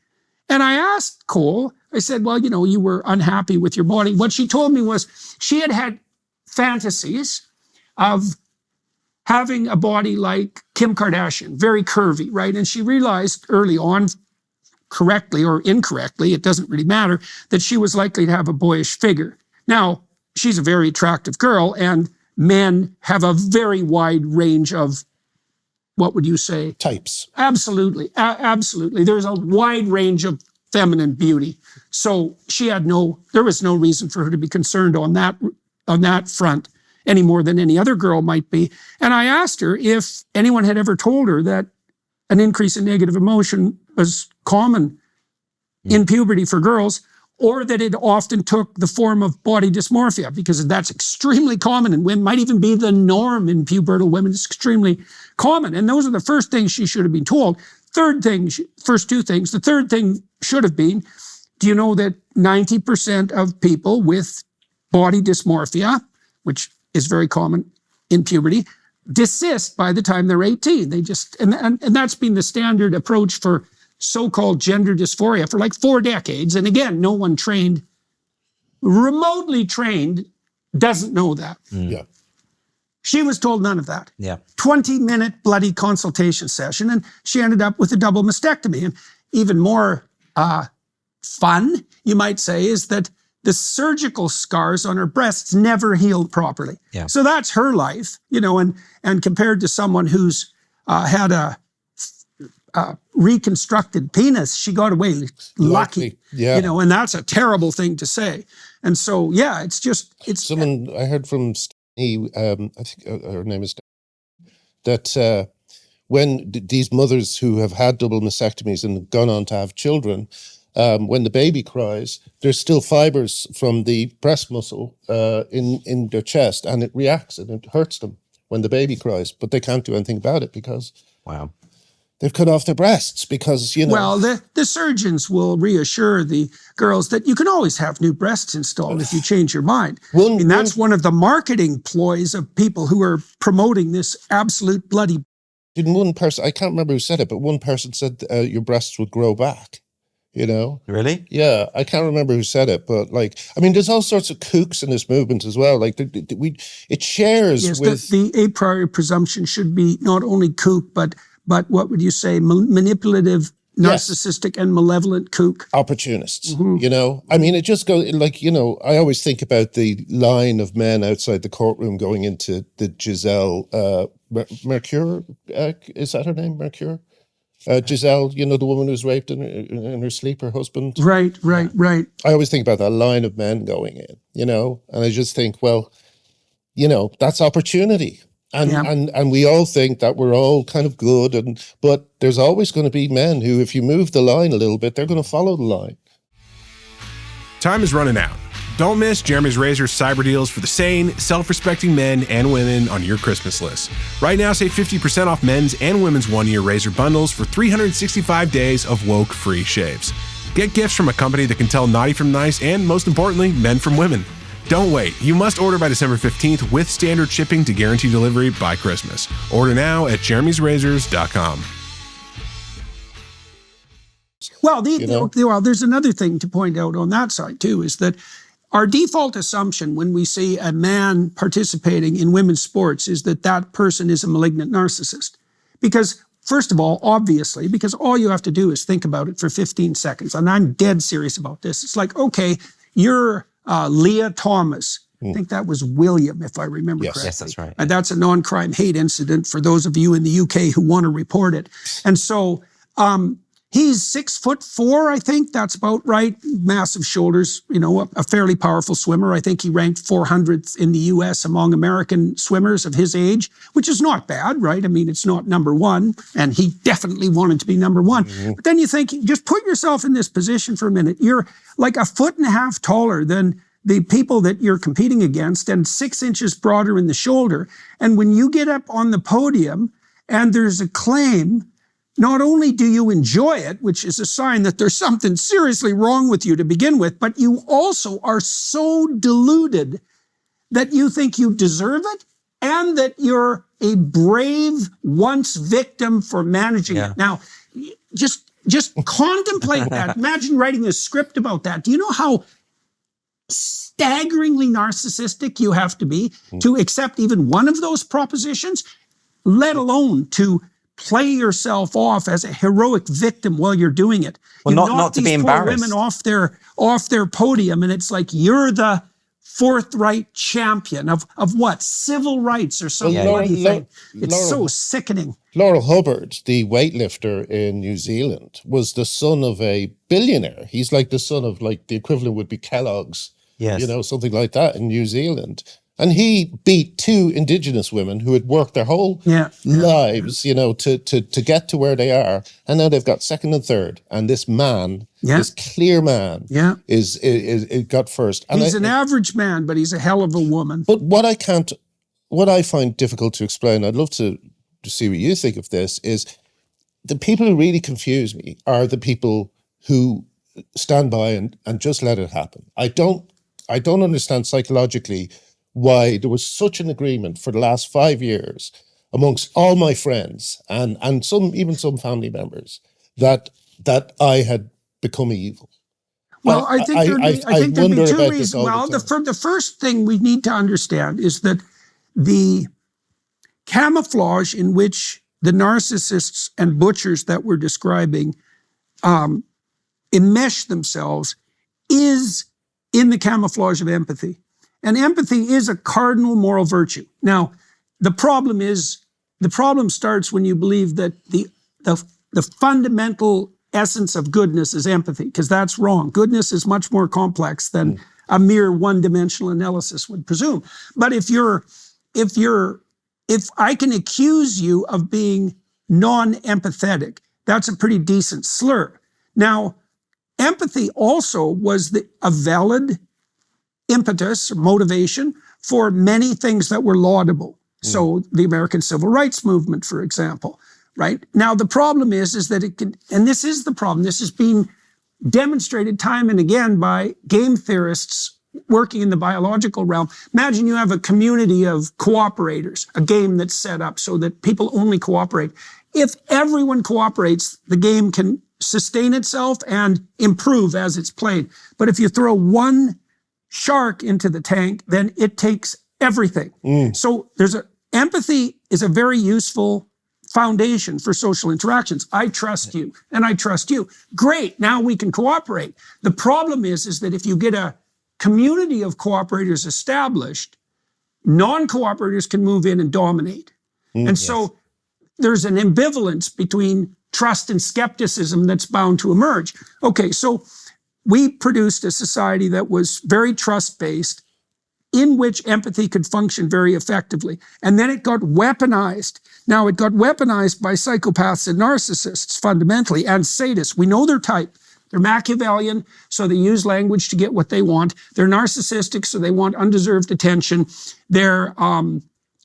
And I asked Cole, I said, well, you know, you were unhappy with your body. What she told me was she had had fantasies of having a body like Kim Kardashian, very curvy, right? And she realized early on, correctly or incorrectly, it doesn't really matter, that she was likely to have a boyish figure. Now, she's a very attractive girl, and men have a very wide range of, what would you say? Types. Absolutely. Absolutely. There's a wide range of feminine beauty. So there was no reason for her to be concerned on that front any more than any other girl might be. And I asked her if anyone had ever told her that an increase in negative emotion was common in puberty for girls, or that it often took the form of body dysmorphia, because that's extremely common in women, might even be the norm in pubertal women. It's extremely common. And those are the first things she should have been told. First two things. The third thing should have been, do you know that 90% of people with body dysmorphia, which is very common in puberty, desist by the time they're 18. They just, and that's been the standard approach for so-called gender dysphoria for like 4 decades. And again, no one remotely trained, doesn't know that. Yeah. She was told none of that. Yeah. 20-minute bloody consultation session, and she ended up with a double mastectomy. And even more fun, you might say, is that the surgical scars on her breasts never healed properly. Yeah. So that's her life, and compared to someone who's had a reconstructed penis, she got away lucky. Yeah. And that's a terrible thing to say. And so, yeah, it's someone I heard from Steny, I think her name is, that when these mothers who have had double mastectomies and gone on to have children, when the baby cries, there's still fibers from the breast muscle in their chest, and it reacts and it hurts them when the baby cries, but they can't do anything about it because they've cut off their breasts because, Well, the surgeons will reassure the girls that you can always have new breasts installed if you change your mind. That's one of the marketing ploys of people who are promoting this absolute bloody... Didn't one person, I can't remember who said it, but one person said your breasts would grow back. Really? Yeah, I can't remember who said it, but there's all sorts of kooks in this movement as well. Like it shares with the a priori presumption should be not only kook, but what would you say, manipulative, narcissistic, and malevolent kook opportunists. It just goes I always think about the line of men outside the courtroom going into the Giselle Mercure. Is that her name, Mercure? Giselle, the woman who was raped in her sleep, her husband. Right. I always think about that line of men going in, and I just think, well, that's opportunity. And we all think that we're all kind of good, but there's always going to be men who, if you move the line a little bit, they're going to follow the line. Time is running out. Don't miss Jeremy's Razor's cyber deals for the sane, self-respecting men and women on your Christmas list. Right now, save 50% off men's and women's 1-year Razor bundles for 365 days of woke-free shaves. Get gifts from a company that can tell naughty from nice and, most importantly, men from women. Don't wait. You must order by December 15th with standard shipping to guarantee delivery by Christmas. Order now at jeremysrazors.com. Well, there's another thing to point out on that side, too, is that our default assumption when we see a man participating in women's sports is that person is a malignant narcissist. Because, first of all, obviously, because all you have to do is think about it for 15 seconds. And I'm dead serious about this. It's like, okay, you're Leah Thomas. I think that was William, if I remember correctly. Yes, that's right. And that's a non-crime hate incident for those of you in the UK who want to report it. And so he's 6'4", I think. That's about right. Massive shoulders, a fairly powerful swimmer. I think he ranked 400th in the US among American swimmers of his age, which is not bad, right? It's not number one, and he definitely wanted to be number one. But then you think, just put yourself in this position for a minute. You're like 1.5 feet taller than the people that you're competing against and 6 inches broader in the shoulder. And when you get up on the podium and there's a claim, not only do you enjoy it, which is a sign that there's something seriously wrong with you to begin with, but you also are so deluded that you think you deserve it and that you're a brave once victim for managing it. Now, just contemplate that. Imagine writing a script about that. Do you know how staggeringly narcissistic you have to be to accept even one of those propositions, let alone to play yourself off as a heroic victim while you're doing it? Well, you not to be embarrassed. Women off their podium, and it's like you're the forthright champion of what? Civil rights or something. It's so sickening. Laurel Hubbard, the weightlifter in New Zealand, was the son of a billionaire. He's like the son of the equivalent would be Kellogg's, something like that in New Zealand. And he beat 2 indigenous women who had worked their whole lives, to get to where they are. And now they've got second and third. And this man, this clear man, is got first. And he's an average man, but he's a hell of a woman. But what I find difficult to explain, I'd love to see what you think of this, is the people who really confuse me are the people who stand by and just let it happen. I don't understand psychologically why there was such an agreement for the last 5 years amongst all my friends and some family members that that I had become evil. Well, I think there'd be wonder two about this reasons. all Well, the time. the first thing we need to understand is that the camouflage in which the narcissists and butchers that we're describing enmesh themselves is in the camouflage of empathy. And empathy is a cardinal moral virtue. Now, the problem starts when you believe that the fundamental essence of goodness is empathy, because that's wrong. Goodness is much more complex than a mere one-dimensional analysis would presume. But if I can accuse you of being non-empathetic, that's a pretty decent slur. Now, empathy also was a valid impetus or motivation for many things that were laudable. So the American Civil Rights Movement, for example, right? Now, the problem is that it can, and this is the problem, this is being demonstrated time and again by game theorists working in the biological realm. Imagine you have a community of cooperators, a game that's set up so that people only cooperate. If everyone cooperates, the game can sustain itself and improve as it's played. But if you throw one shark into the tank, then it takes everything. So empathy is a very useful foundation for social interactions. I trust you and I trust you. Great, now we can cooperate. The problem is that if you get a community of cooperators established, non-cooperators can move in and dominate. And so there's an ambivalence between trust and skepticism that's bound to emerge. Okay, so we produced a society that was very trust-based, in which empathy could function very effectively. And then it got weaponized. Now, it got weaponized by psychopaths and narcissists, fundamentally, and sadists. We know their type. They're Machiavellian, so they use language to get what they want. They're narcissistic, so they want undeserved attention. They're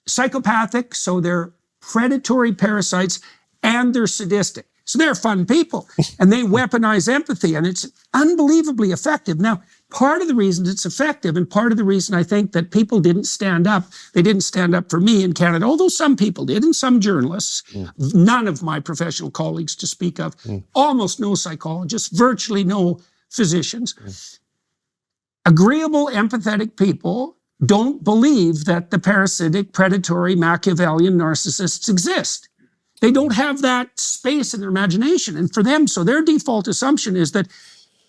psychopathic, so they're predatory parasites, and they're sadistic. So they're fun people, and they weaponize empathy, and it's unbelievably effective. Now, part of the reason it's effective, and part of the reason I think that people didn't stand up, they didn't stand up for me in Canada, although some people did, and some journalists, none of my professional colleagues to speak of, almost no psychologists, virtually no physicians. Agreeable, empathetic people don't believe that the parasitic, predatory, Machiavellian narcissists exist. They don't have that space in their imagination. And for them, so their default assumption is that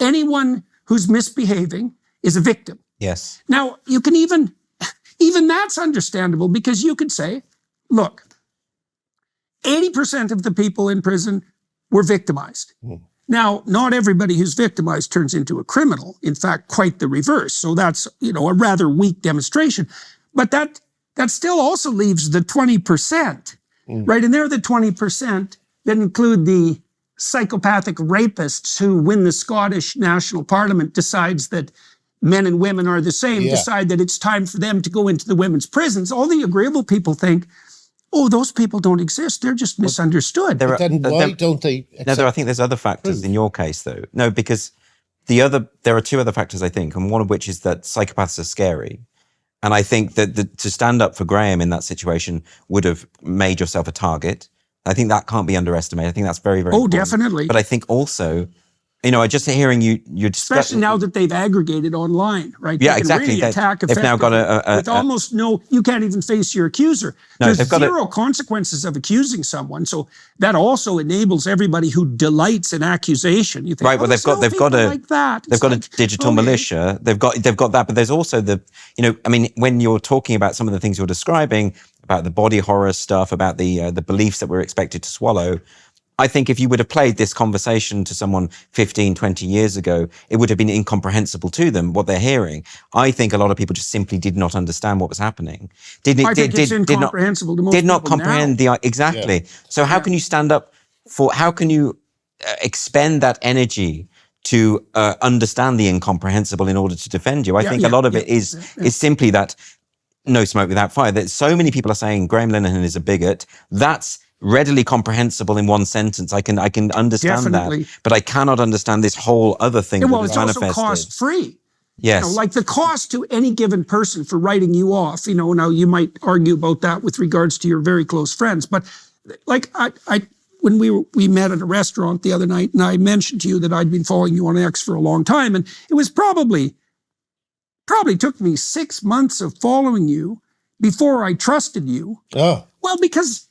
anyone who's misbehaving is a victim. Yes. Now, you can even that's understandable, because you could say, look, 80% of the people in prison were victimized. Now, not everybody who's victimized turns into a criminal. In fact, quite the reverse. So that's, a rather weak demonstration. But that still also leaves the 20%. Right, and they're the 20% that include the psychopathic rapists who, when the Scottish National Parliament decides that men and women are the same, decide that it's time for them to go into the women's prisons. All the agreeable people think, oh, those people don't exist. They're just misunderstood. Then why don't they accept? No, I think there's other factors in your case, though. No, because there are two other factors, I think, and one of which is that psychopaths are scary. And I think that to stand up for Graham in that situation would have made yourself a target. I think that can't be underestimated. I think that's very, very important. Definitely. But I think also, just hearing you discuss... Especially now that they've aggregated online, right? Yeah, they can exactly. really attack they've now got with almost no... You can't even face your accuser. No, There's zero consequences of accusing someone. So that also enables everybody who delights in accusation. You think, right, well, they've got a digital militia. They've got that, but there's also when you're talking about some of the things you're describing, about the body horror stuff, about the beliefs that we're expected to swallow, I think if you would have played this conversation to someone 15, 20 years ago, it would have been incomprehensible to them, what they're hearing. I think a lot of people just simply did not understand what was happening. I think it's incomprehensible to most people did not comprehend now. Exactly. Yeah. So how can you stand up how can you expend that energy to understand the incomprehensible in order to defend you? I think a lot of it is simply that no smoke without fire. That so many people are saying Graham Linehan is a bigot. That's readily comprehensible in one sentence. I can understand that, but I cannot understand this whole other thing. Well, it's also cost-free. Yes. Like the cost to any given person for writing you off, now you might argue about that with regards to your very close friends, but like when we met at a restaurant the other night, and I mentioned to you that I'd been following you on X for a long time, and it was probably took me 6 months of following you before I trusted you. Oh. Well, because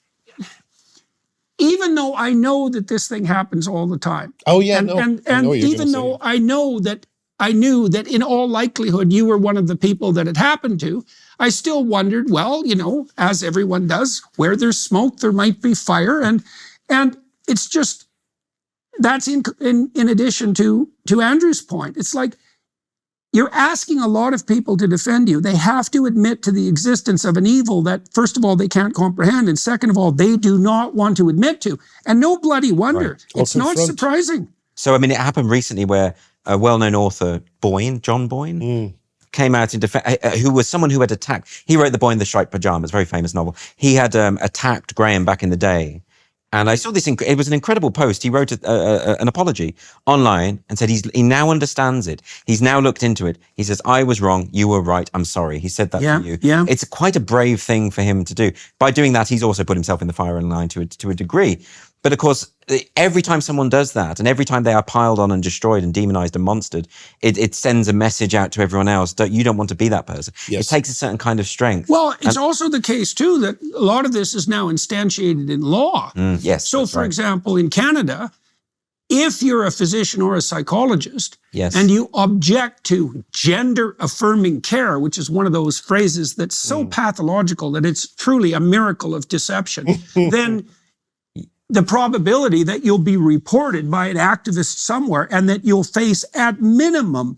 even though I know that this thing happens all the time. Oh yeah, and even though I knew that in all likelihood you were one of the people that it happened to, I still wondered, well, as everyone does, where there's smoke, there might be fire. And it's just, that's in addition to Andrew's point. It's like, you're asking a lot of people to defend you. They have to admit to the existence of an evil that, first of all, they can't comprehend, and second of all, they do not want to admit to. And no bloody wonder. Right. It's not surprising. So, I mean, it happened recently where a well-known author, John Boyne, came out in defense, who was someone who had attacked, he wrote The Boy in the Striped Pajamas, very famous novel. He had attacked Graham back in the day. And I saw this, it was an incredible post. He wrote an apology online and said he now understands it. He's now looked into it. He says, I was wrong, you were right, I'm sorry. He said that to you. Yeah. It's quite a brave thing for him to do. By doing that, he's also put himself in the firing line to a degree. But of course, every time someone does that, and every time they are piled on and destroyed and demonized and monstered, it sends a message out to everyone else. You don't want to be that person. Yes. It takes a certain kind of strength. Well, it's also the case, too, that a lot of this is now instantiated in law. Yes. So, for example, in Canada, if you're a physician or a psychologist, and you object to gender-affirming care, which is one of those phrases that's so pathological that it's truly a miracle of deception, then the probability that you'll be reported by an activist somewhere and that you'll face at minimum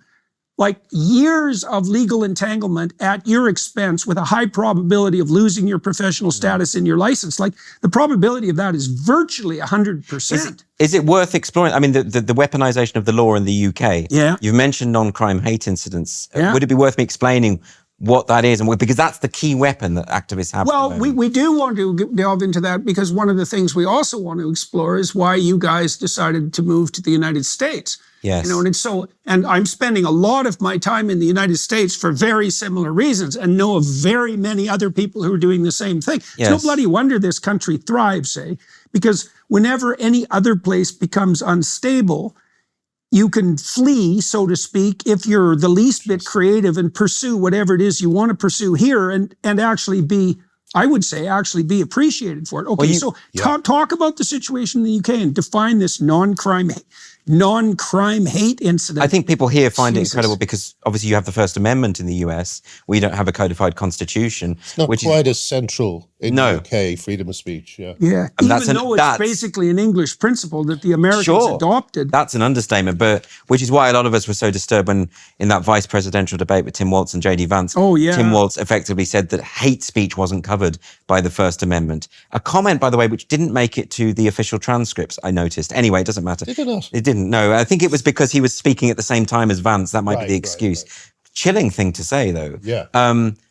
like years of legal entanglement at your expense with a high probability of losing your professional status and your license. Like the probability of that is virtually 100%. Is it worth exploring? I mean, the weaponization of the law in the UK. Yeah. You've mentioned non-crime hate incidents. Yeah. Would it be worth me explaining what that is, and because that's the key weapon that activists have? Well, we do want to delve into that because one of the things we also want to explore is why you guys decided to move to the United States. Yes. And I'm spending a lot of my time in the United States for very similar reasons and know of very many other people who are doing the same thing. Yes. It's no bloody wonder this country thrives, because whenever any other place becomes unstable, you can flee, so to speak, if you're the least bit creative and pursue whatever it is you want to pursue here and actually be, I would say, actually be appreciated for it. Okay, talk about the situation in the UK and define this non-crime hate incident. I think people here find it incredible because obviously you have the First Amendment in the US. We don't have a codified constitution. It's not quite as central in the UK, freedom of speech. Yeah. Even though it's basically an English principle that the Americans adopted. That's an understatement, but which is why a lot of us were so disturbed when in that vice presidential debate with Tim Walz and J.D. Vance, Tim Walz effectively said that hate speech wasn't covered by the First Amendment. A comment, by the way, which didn't make it to the official transcripts, I noticed. Anyway, it doesn't matter. Did it not? It didn't, no. I think it was because he was speaking at the same time as Vance. That might be the excuse. Right. Chilling thing to say, though. Yeah.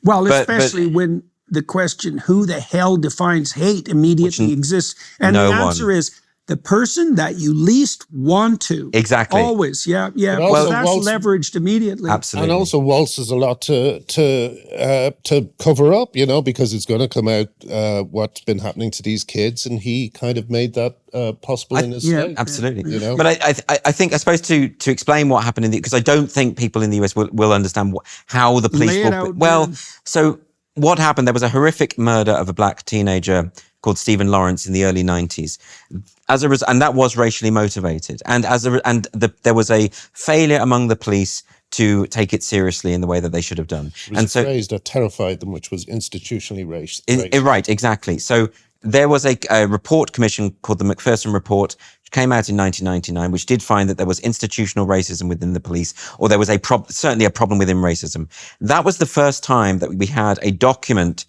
Especially when the question, who the hell defines hate, immediately exists. And the answer is the person that you least want to. Exactly. Always, yeah. Well, that's leveraged immediately. Absolutely. And also Walz has a lot to cover up, because it's going to come out what's been happening to these kids, and he kind of made that possible in his state. Absolutely. But I think, I suppose to explain what happened because I don't think people in the US will understand how the police... So what happened, there was a horrific murder of a black teenager called Stephen Lawrence in the early 90s. And that was racially motivated. There was a failure among the police to take it seriously in the way that they should have done. It was a phrase that terrified them, which was institutionally racist. Right, exactly. So there was a report commission called the Macpherson Report, which came out in 1999, which did find that there was institutional racism within the police, or there was certainly a problem within racism. That was the first time that we had a document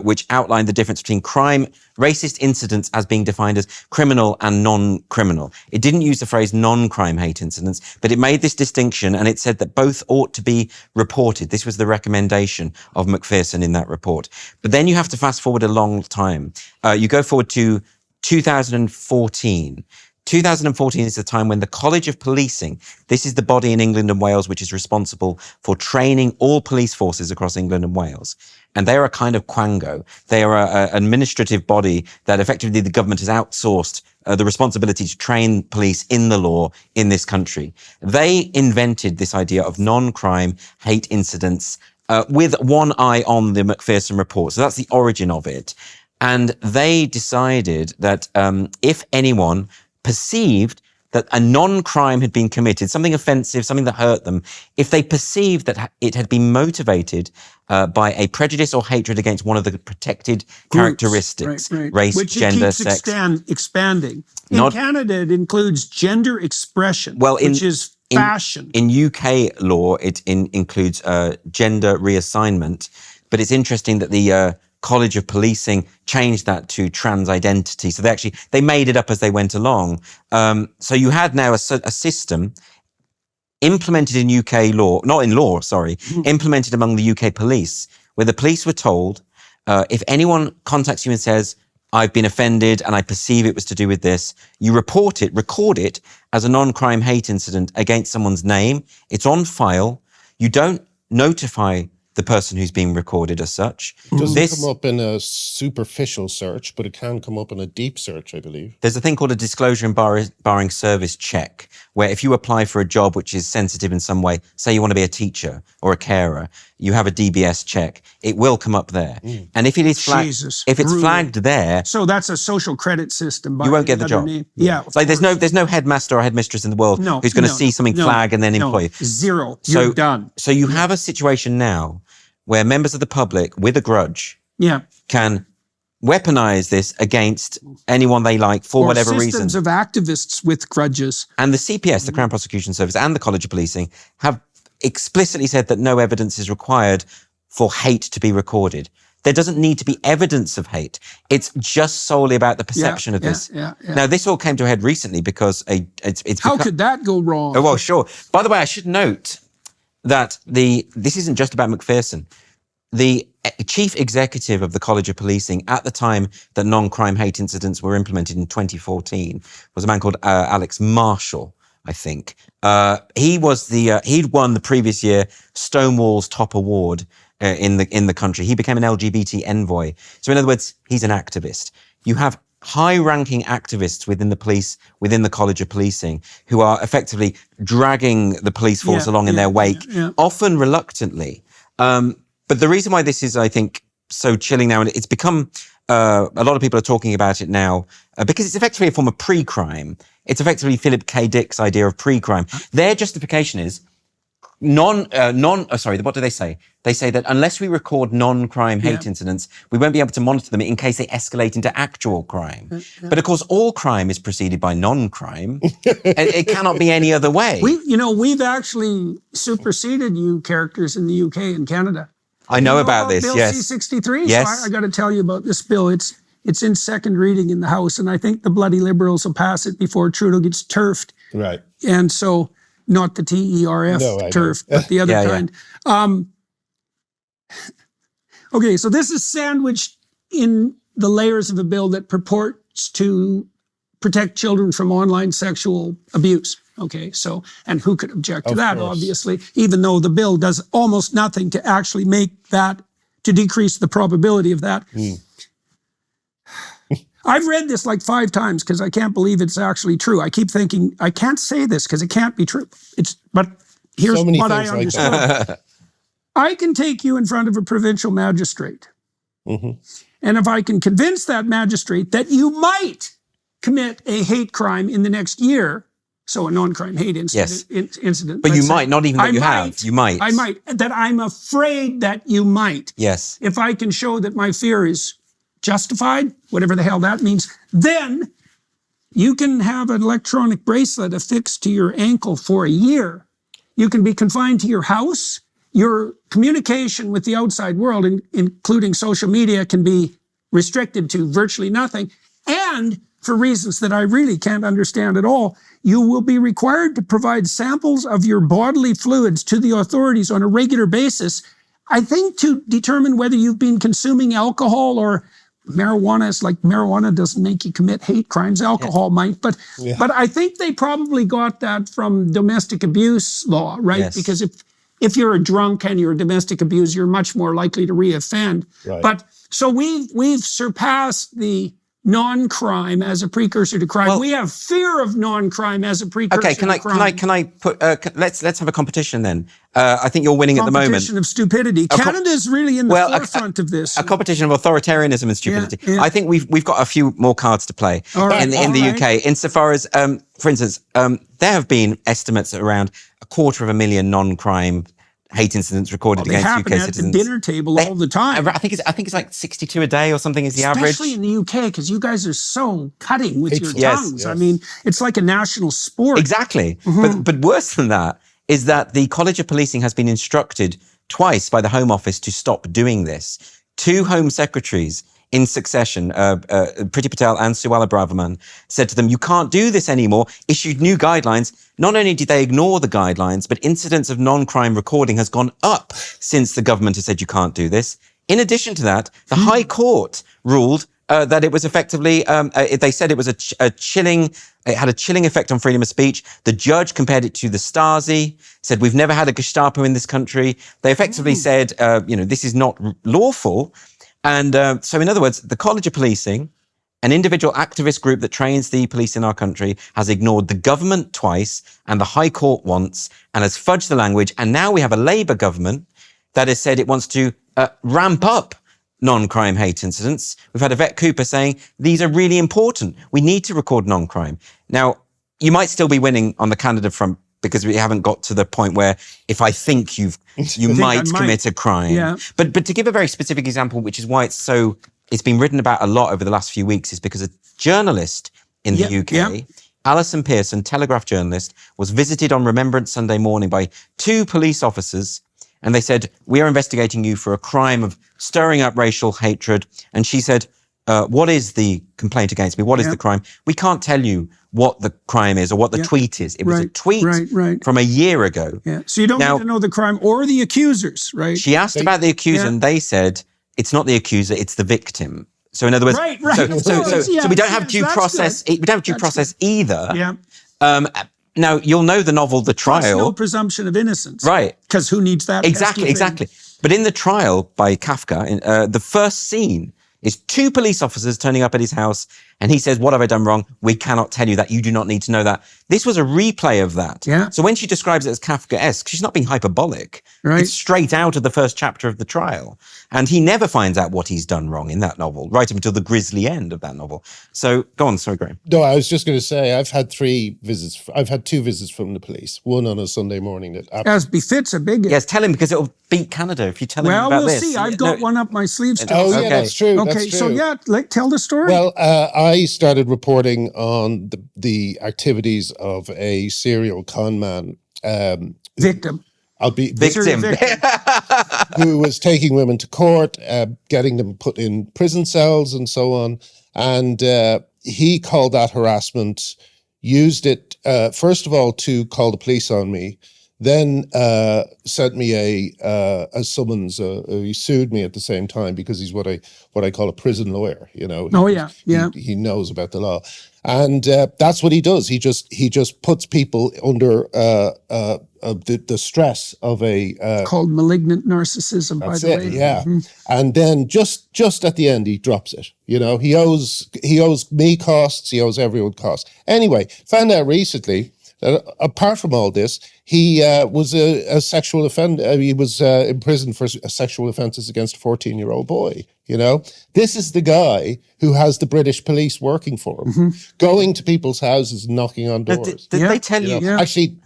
which outlined the difference between racist incidents as being defined as criminal and non-criminal. It didn't use the phrase non-crime hate incidents, but it made this distinction, and it said that both ought to be reported. This was the recommendation of Macpherson in that report. But then you have to fast forward a long time. You go forward to 2014. 2014 is the time when the College of Policing, this is the body in England and Wales which is responsible for training all police forces across England and Wales. and they are a kind of quango. They are an administrative body that effectively the government has outsourced the responsibility to train police in the law in this country. They invented this idea of non-crime hate incidents with one eye on the Macpherson report. So that's the origin of it. And they decided that if anyone perceived that a non-crime had been committed, something offensive, something that hurt them, if they perceived that it had been motivated by a prejudice or hatred against one of the protected characteristics, race, which gender, keeps sex. Expanding. In Canada, it includes gender expression, which is fashion. In UK law, it includes gender reassignment, but it's interesting that the College of Policing changed that to trans identity. So they made it up as they went along. So you had now a system implemented in UK law, implemented among the UK police, where the police were told, if anyone contacts you and says, I've been offended and I perceive it was to do with this, you record it as a non-crime hate incident against someone's name. It's on file. You don't notify the person who's being recorded as such. It doesn't come up in a superficial search, but it can come up in a deep search, I believe. There's a thing called a disclosure and barring service check, where if you apply for a job which is sensitive in some way, say you want to be a teacher or a carer, you have a DBS check, it will come up there. And if it is flagged there, so that's a social credit system. You won't get the job. Yeah, it's like there's no headmaster or headmistress in the world who's going to see something flag and then employ you. Zero. You're done. So you have a situation now where members of the public with a grudge can weaponize this against anyone they like for whatever reason. Systems of activists with grudges. And the CPS, the Crown Prosecution Service, and the College of Policing have explicitly said that no evidence is required for hate to be recorded. There doesn't need to be evidence of hate. It's just solely about the perception of this. Now, this all came to a head recently because How could that go wrong? Oh, well, sure. By the way, I should note that this isn't just about Macpherson. The chief executive of the College of Policing at the time that non-crime hate incidents were implemented in 2014 was a man called Alex Marshall, I think. He'd won the previous year Stonewall's top award in the country. He became an LGBT envoy. So in other words, he's an activist. You have high-ranking activists within the police, within the College of Policing, who are effectively dragging the police force along in their wake, often reluctantly. But the reason why this is, I think, so chilling now, and it's become, a lot of people are talking about it now, because it's effectively a form of pre-crime. It's effectively Philip K. Dick's idea of pre-crime. Their justification is what do they say? They say that unless we record non-crime hate incidents, we won't be able to monitor them in case they escalate into actual crime. But of course, all crime is preceded by non-crime. It cannot be any other way. We've actually superseded you characters in the UK and Canada. I know about this, Bill yes. C-63. Yes. So I got to tell you about this bill. It's in second reading in the House, and I think the bloody Liberals will pass it before Trudeau gets turfed. Right. And so, not the TERF turf, but the other kind. Okay, so this is sandwiched in the layers of a bill that purports to protect children from online sexual abuse. Okay, so, and who could object to that, obviously, even though the bill does almost nothing to actually make that, to decrease the probability of that. I've read this like 5 times because I can't believe it's actually true. I keep thinking, I can't say this because it can't be true. But here's what I understand. I can take you in front of a provincial magistrate. And if I can convince that magistrate that you might commit a hate crime in the next year, so a non-crime hate incident. But you might, not even that you have. You might. I might. That I'm afraid that you might. Yes. If I can show that my fear is justified, whatever the hell that means, then you can have an electronic bracelet affixed to your ankle for a year. You can be confined to your house. Your communication with the outside world, including social media, can be restricted to virtually nothing. And for reasons that I really can't understand at all, you will be required to provide samples of your bodily fluids to the authorities on a regular basis, I think to determine whether you've been consuming alcohol or marijuana. Is like marijuana doesn't make you commit hate crimes. Alcohol might, but I think they probably got that from domestic abuse law, right? Yes. Because if you're a drunk and you're a domestic abuser, you're much more likely to reoffend. Right. But so we've surpassed the non-crime as a precursor to crime. We have fear of non-crime as a precursor to crime. Can I put, let's have a competition then. I think you're winning at the moment. Competition of stupidity. Canada's really in the forefront of this. A competition of authoritarianism and stupidity. Yeah. I think we've got a few more cards to play in the UK. Insofar as, for instance, there have been estimates at around 250,000 non-crime hate incidents recorded against UK citizens. They happen at the dinner table all the time. I think it's like 62 a day or something is the average. Especially in the UK, because you guys are so cutting with your tongues. Yes. I mean, it's like a national sport. Exactly. But worse than that is that the College of Policing has been instructed twice by the Home Office to stop doing this. 2 Home Secretaries in succession, Priti Patel and Suala Braverman, said to them, you can't do this anymore, issued new guidelines. Not only did they ignore the guidelines, but incidents of non-crime recording has gone up since the government has said you can't do this. In addition to that, the High Court ruled that it was effectively, they said it was it had a chilling effect on freedom of speech. The judge compared it to the Stasi, said we've never had a Gestapo in this country. They effectively said, this is not lawful. And so in other words, the College of Policing, an individual activist group that trains the police in our country, has ignored the government twice and the High Court once and has fudged the language. And now we have a Labour government that has said it wants to ramp up non-crime hate incidents. We've had Yvette Cooper saying these are really important. We need to record non-crime. Now, you might still be winning on the Canada front because we haven't got to the point where if I think you might commit a crime. Yeah. But to give a very specific example, which is why it's been written about a lot over the last few weeks, is because a journalist in the UK, Alison Pearson, Telegraph journalist, was visited on Remembrance Sunday morning by 2 police officers, and they said, we are investigating you for a crime of stirring up racial hatred. And she said, what is the complaint against me? What is the crime? We can't tell you what the crime is or what the tweet is. It was a tweet from a year ago. Yeah. So you don't need to know the crime or the accusers, right? She asked about the accuser and they said, it's not the accuser, it's the victim. So in other words, so we don't have due process. We don't have due process either. Yeah. Now you'll know the novel, The Trial. There's no presumption of innocence. Right. Because who needs that? Exactly. But in The Trial by Kafka, the first scene is 2 police officers turning up at his house, and he says, what have I done wrong? We cannot tell you that. You do not need to know that. This was a replay of that. Yeah. So when she describes it as Kafkaesque, she's not being hyperbolic. Right. It's straight out of the first chapter of The Trial. And he never finds out what he's done wrong in that novel, right up until the grisly end of that novel. So go on, sorry, Graham. No, I was just going to say, I've had 2 visits from the police, one on a Sunday morning. As befits a big... Yes, tell him, because it'll beat Canada if you tell him about we'll this. See. I've got one up my sleeve still. Oh, yeah, that's true. Okay, that's true. So tell the story. Well, I started reporting on the activities of a serial con man. Victim. Victim. Who was taking women to court, getting them put in prison cells and so on. And he called that harassment, used it, first of all, to call the police on me, then sent me a summons. He sued me at the same time because he's what I call a prison lawyer. He knows about the law, and that's what he does. He just puts people under the stress of a called malignant narcissism. By the way, yeah. And then just at the end, he drops it. He owes me costs. He owes everyone costs. Anyway, found out recently. Apart from all this, he was a sexual offender. He was in prison for sexual offences against a 14-year-old boy. This is the guy who has the British police working for him, going to people's houses and knocking on doors. Did they tell you? Actually,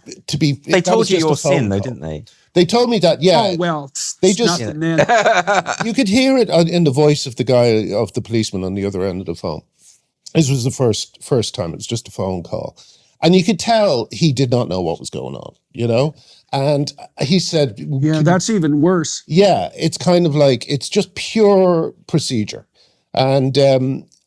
they told you your sin, though, didn't they? They told me that. Yeah. Oh well, they just. You could hear it in the voice of the policeman on the other end of the phone. This was the first time. It was just a phone call. And you could tell he did not know what was going on, And he said... Yeah, that's even worse. Yeah, it's kind of like, it's just pure procedure. And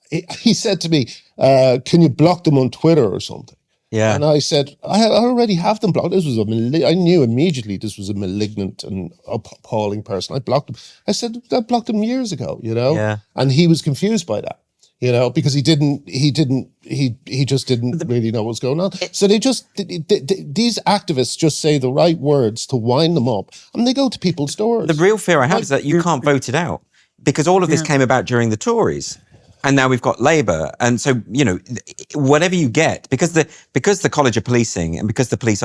he said to me, can you block them on Twitter or something? Yeah. And I said, I already have them blocked. I knew immediately this was a malignant and appalling person. I blocked him. I said, I blocked him years ago, Yeah. And he was confused by that. Because he didn't he just didn't really know what was going on. So these activists just say the right words to wind them up, and they go to people's doors. The real fear I have is that you can't vote it out, because all of this came about during the Tories. And now we've got Labour. And so, whatever you get, because the College of Policing and because the police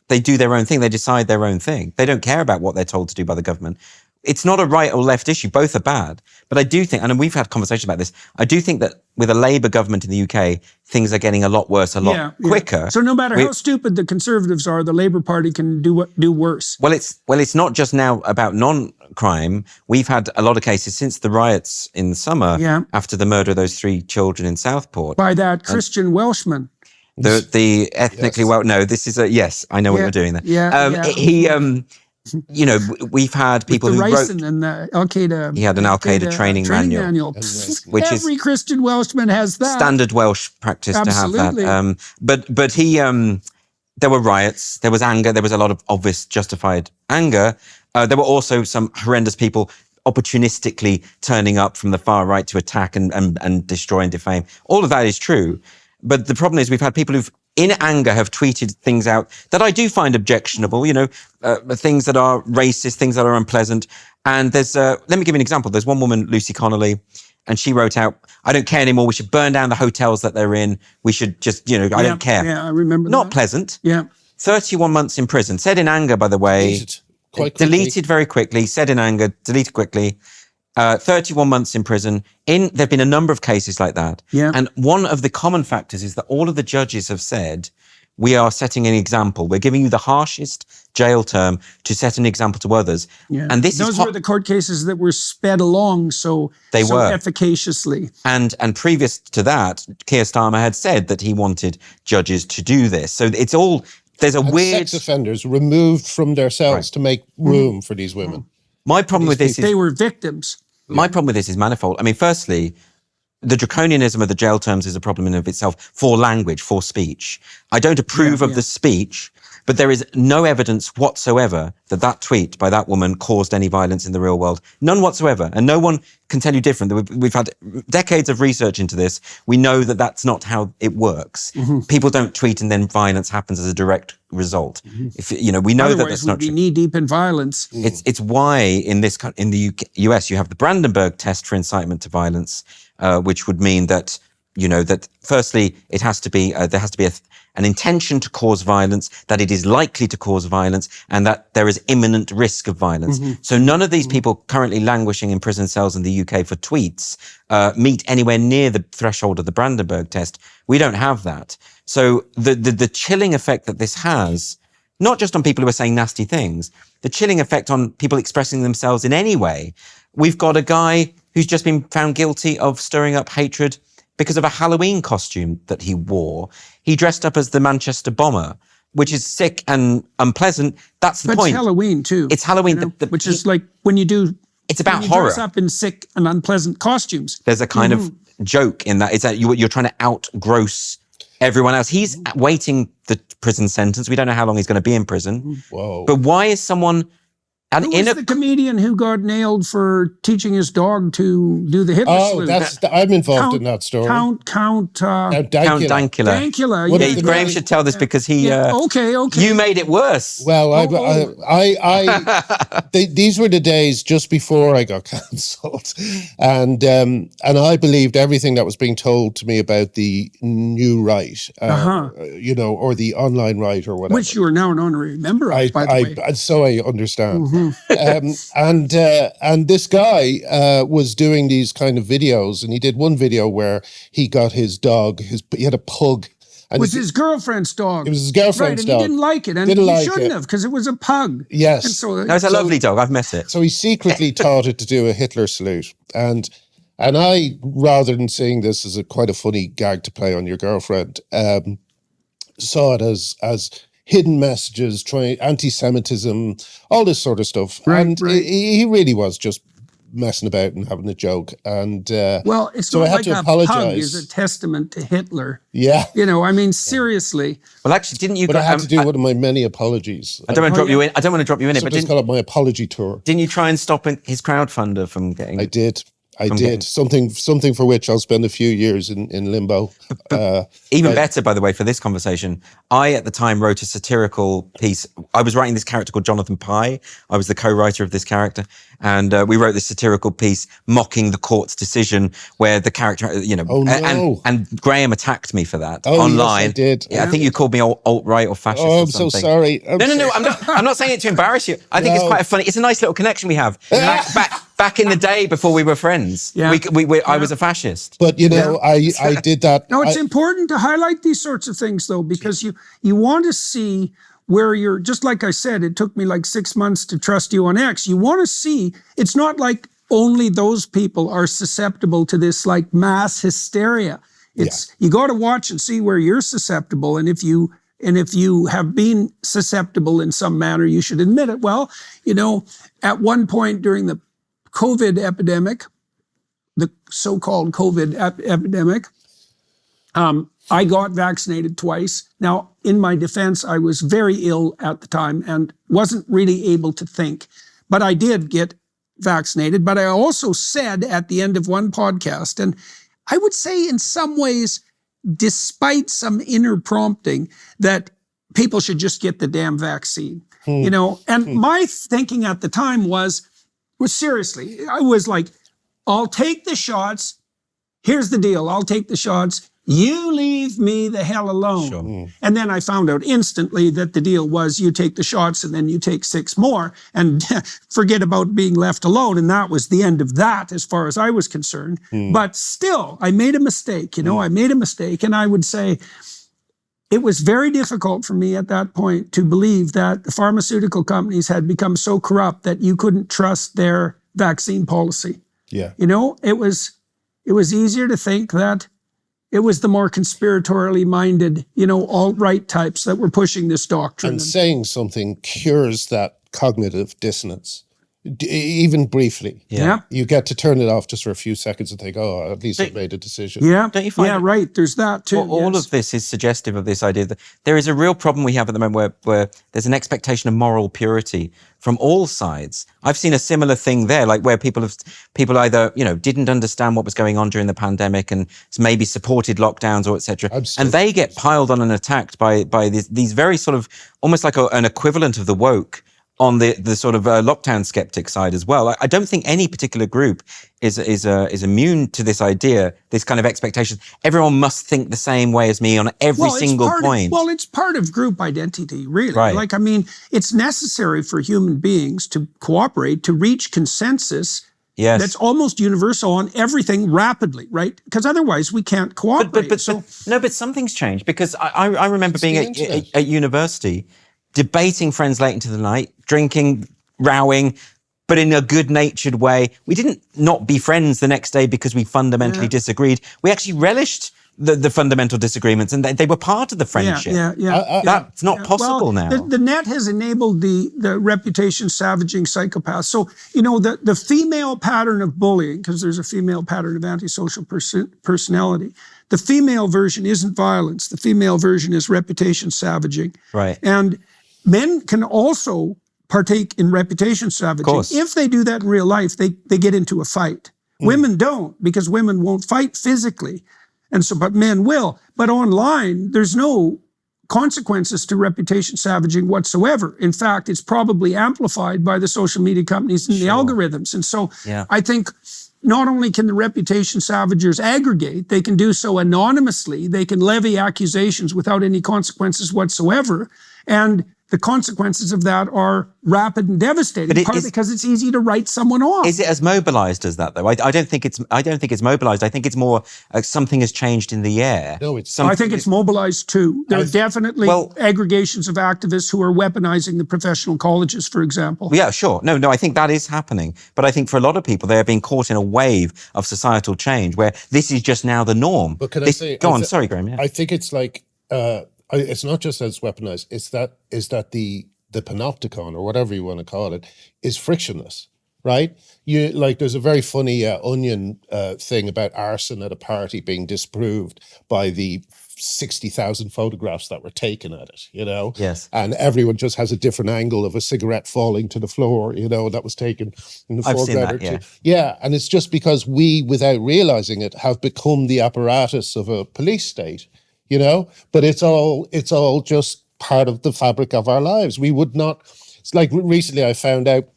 they do their own thing, they decide their own thing. They don't care about what they're told to do by the government. It's not a right or left issue. Both are bad. But I do think, and we've had conversations about this, I do think that with a Labour government in the UK, things are getting a lot worse, a lot quicker. So no matter how stupid the Conservatives are, the Labour Party can do worse. Well, it's not just now about non-crime. We've had a lot of cases since the riots in the summer after the murder of those 3 children in Southport. By that Christian Welshman. The ethnically no, this is I know what you're doing there. We've had people who wrote... and the Al-Qaeda... He had an Al-Qaeda training manual. Which every Christian Welshman has that. Standard Welsh practice to have that. But he... there were riots, there was anger, there was a lot of obvious justified anger. There were also some horrendous people opportunistically turning up from the far right to attack and destroy and defame. All of that is true. But the problem is we've had people who've, in anger, have tweeted things out that I do find objectionable, things that are racist, things that are unpleasant. And there's, let me give you an example. There's one woman, Lucy Connolly, and she wrote out, I don't care anymore. We should burn down the hotels that they're in. We should just, I don't care. Yeah, I remember Not pleasant. Yeah. 31 months in prison. Said in anger, by the way. Deleted very quickly. Said in anger, deleted quickly. 31 months in prison. There've been a number of cases like that. Yeah. And one of the common factors is that all of the judges have said, we are setting an example. We're giving you the harshest jail term to set an example to others. Yeah. And those were the court cases that were sped along so efficaciously. And previous to that, Keir Starmer had said that he wanted judges to do this. So it's all, there's a weird... sex offenders removed from their cells to make room for these women. My problem with this is... They were victims. My problem with this is manifold. I mean, firstly, the draconianism of the jail terms is a problem in and of itself for language, for speech. I don't approve of the speech, but there is no evidence whatsoever that that tweet by that woman caused any violence in the real world. None whatsoever. And no one can tell you different. We've had decades of research into this. We know that that's not how it works. People don't tweet and then violence happens as a direct result. If we know that that's not true. Otherwise, we'd be knee-deep in violence. It's why in the US you have the Brandenburg test for incitement to violence, which would mean that that firstly it has to be there has to be an intention to cause violence, that it is likely to cause violence, and that there is imminent risk of violence. So none of these people currently languishing in prison cells in the UK for tweets meet anywhere near the threshold of the Brandenburg test. We don't have that. So the chilling effect that this has, not just on people who are saying nasty things, the chilling effect on people expressing themselves in any way. We've got a guy who's just been found guilty of stirring up hatred because of a Halloween costume that he wore. He dressed up as the Manchester bomber, which is sick and unpleasant. That's the point. But it's Halloween too. It's Halloween. Which is like when you do... It's about horror. Dress up in sick and unpleasant costumes. There's a kind of joke in that. It's that you're trying to outgross everyone else. He's waiting the prison sentence. We don't know how long he's going to be in prison. Whoa. But why is someone... Who was the comedian who got nailed for teaching his dog to do the Hitler salute? I'm involved in that story. Count Dankula. Dankula. Graham should tell this because he... Okay. You made it worse. Well, these were the days just before I got cancelled. And I believed everything that was being told to me about the new right, or the online right or whatever. Which you are now an honorary member of, by the way. So I understand. And this guy was doing these kind of videos, and he did one video where he got his dog, he had a pug. And it was his girlfriend's dog. It was his girlfriend's dog. He didn't like it, and he shouldn't have, because it was a pug. Yes. And so, it's a lovely dog, I've met it. So he secretly taught it to do a Hitler salute. And I, rather than seeing this as quite a funny gag to play on your girlfriend, saw it as hidden messages, anti-Semitism, all this sort of stuff. He really was just messing about and having a joke. And well, it's so not I had like to a apologize. pug is a testament to Hitler. Yeah. Seriously. Well, actually, didn't you... But I had to do one of my many apologies. I don't want to drop you in. I don't want to drop you in it, but call it my apology tour. Didn't you try and stop his crowdfunder from getting... I did. I did something for which I'll spend a few years in limbo. Even better, by the way, for this conversation, I at the time wrote a satirical piece. I was writing this character called Jonathan Pye. I was the co-writer of this character, and we wrote this satirical piece mocking the court's decision, where the character, and Graham attacked me for that online. Yes, I did. Yeah, I think you called me alt-right or fascist. Oh, or I'm something. so sorry. No. I'm not saying it to embarrass you. I think it's quite funny. It's a nice little connection we have. Back in the day before we were friends, I was a fascist. But I did that. No, it's important to highlight these sorts of things, though, because you want to see where you're. Just like I said, it took me like 6 months to trust you on X. You want to see. It's not like only those people are susceptible to this like mass hysteria. You got to watch and see where you're susceptible, and if you have been susceptible in some manner, you should admit it. Well, at one point during the COVID epidemic, the so-called COVID epidemic, I got vaccinated twice. Now, in my defense, I was very ill at the time and wasn't really able to think, but I did get vaccinated. But I also said at the end of one podcast, and I would say in some ways, despite some inner prompting, that people should just get the damn vaccine, and my thinking at the time was seriously, I was like, I'll take the shots. Here's the deal. I'll take the shots. You leave me the hell alone. Sure. And then I found out instantly that the deal was you take the shots and then you take 6 more and forget about being left alone. And that was the end of that as far as I was concerned. But still, I made a mistake. I made a mistake. And I would say it was very difficult for me at that point to believe that the pharmaceutical companies had become so corrupt that you couldn't trust their vaccine policy. Yeah. It was easier to think that it was the more conspiratorially minded, alt-right types that were pushing this doctrine. And saying something cures that cognitive dissonance, even briefly. Yeah. You get to turn it off just for a few seconds and think, oh, at least I made a decision. Yeah. Don't you find right. There's that too. All of this is suggestive of this idea that there is a real problem we have at the moment where there's an expectation of moral purity from all sides. I've seen a similar thing there, like where people either, didn't understand what was going on during the pandemic and maybe supported lockdowns or etc. And they get piled on and attacked by these very sort of almost like an equivalent of the woke on the sort of lockdown skeptic side as well. I don't think any particular group is immune to this idea, this kind of expectation. Everyone must think the same way as me on every single point. It's part of group identity, really. Right. It's necessary for human beings to cooperate, to reach consensus. Yes. That's almost universal on everything rapidly, right? Because otherwise we can't cooperate. But something's changed, because I remember being at university, debating friends late into the night, drinking, rowing, but in a good-natured way. We didn't not be friends the next day because we fundamentally disagreed. We actually relished the fundamental disagreements, and they were part of the friendship. That's not possible now. The net has enabled the reputation savaging psychopaths. So, the female pattern of bullying, because there's a female pattern of antisocial personality, the female version isn't violence. The female version is reputation savaging. Right. And men can also partake in reputation savaging. If they do that in real life, they get into a fight. Women don't, because women won't fight physically. But men will. But online, there's no consequences to reputation savaging whatsoever. In fact, it's probably amplified by the social media companies and the algorithms. And so I think not only can the reputation savagers aggregate, they can do so anonymously. They can levy accusations without any consequences whatsoever. And the consequences of that are rapid and devastating, because it's easy to write someone off. Is it as mobilized as that, though? I don't think it's mobilized. I think it's more something has changed in the air. No, I think it's mobilized too. There are definitely aggregations of activists who are weaponizing the professional colleges, for example. Yeah, sure. No, I think that is happening. But I think for a lot of people, they are being caught in a wave of societal change where this is just now the norm. But can I say... Go on, sorry, Graham. Yeah. I think it's like... it's not just that it's weaponized, it's that the panopticon, or whatever you want to call it, is frictionless. right? There's a very funny Onion thing about arson at a party being disproved by the 60,000 photographs that were taken at it, Yes. And everyone just has a different angle of a cigarette falling to the floor, that was taken in the I've seen foreground. that, Yeah, and it's just because we, without realizing it, have become the apparatus of a police state, but it's all just part of the fabric of our lives. We would not, it's like recently I found out,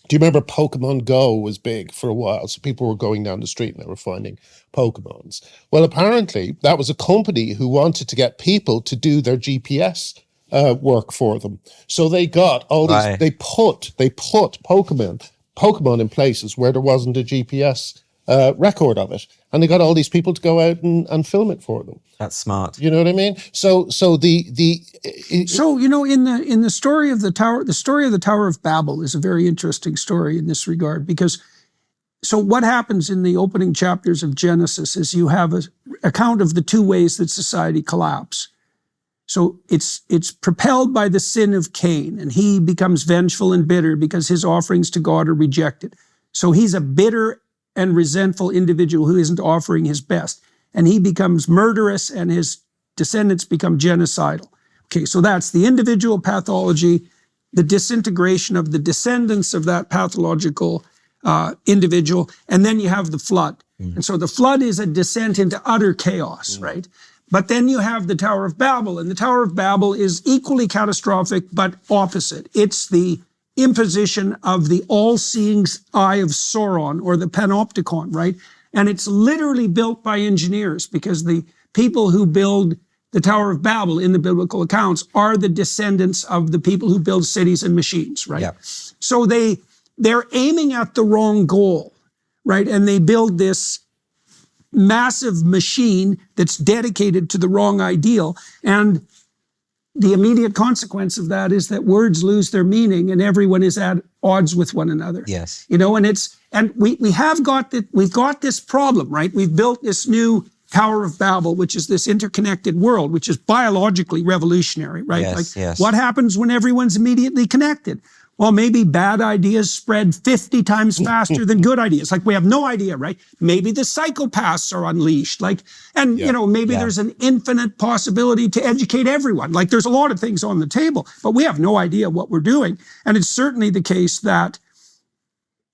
do you remember Pokemon Go was big for a while? So people were going down the street and they were finding Pokemons. Well, apparently that was a company who wanted to get people to do their GPS work for them. So they got all these, they put Pokemon in places where there wasn't a GPS record of it. And they got all these people to go out and film it for them. That's smart. You know what I mean? So in the story of the Tower of Babel is a very interesting story in this regard, because so what happens in the opening chapters of Genesis is you have an account of the two ways that society collapse. So it's propelled by the sin of Cain, and he becomes vengeful and bitter because his offerings to God are rejected. So he's a bitter and resentful individual who isn't offering his best. And he becomes murderous and his descendants become genocidal. Okay, so that's the individual pathology, the disintegration of the descendants of that pathological individual, and then you have the flood. And so the flood is a descent into utter chaos, right? But then you have the Tower of Babel, and the Tower of Babel is equally catastrophic, but opposite. It's the imposition of the all-seeing eye of Sauron, or the panopticon, right? And it's literally built by engineers, because the people who build the Tower of Babel in the biblical accounts are the descendants of the people who build cities and machines, right? Yeah. So they're aiming at the wrong goal, right? And they build this massive machine that's dedicated to the wrong ideal. And the immediate consequence of that is that words lose their meaning and everyone is at odds with one another. Yes. And we've got this problem, right? We've built this new Tower of Babel, which is this interconnected world, which is biologically revolutionary, right? Yes. What happens when everyone's immediately connected? Well, maybe bad ideas spread 50 times faster than good ideas. We have no idea, right? Maybe the psychopaths are unleashed. Maybe there's an infinite possibility to educate everyone. There's a lot of things on the table, but we have no idea what we're doing. And it's certainly the case that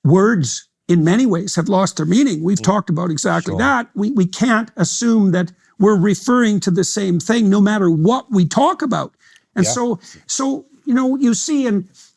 words, in many ways, have lost their meaning. We've talked about exactly that. We can't assume that we're referring to the same thing no matter what we talk about. And so you see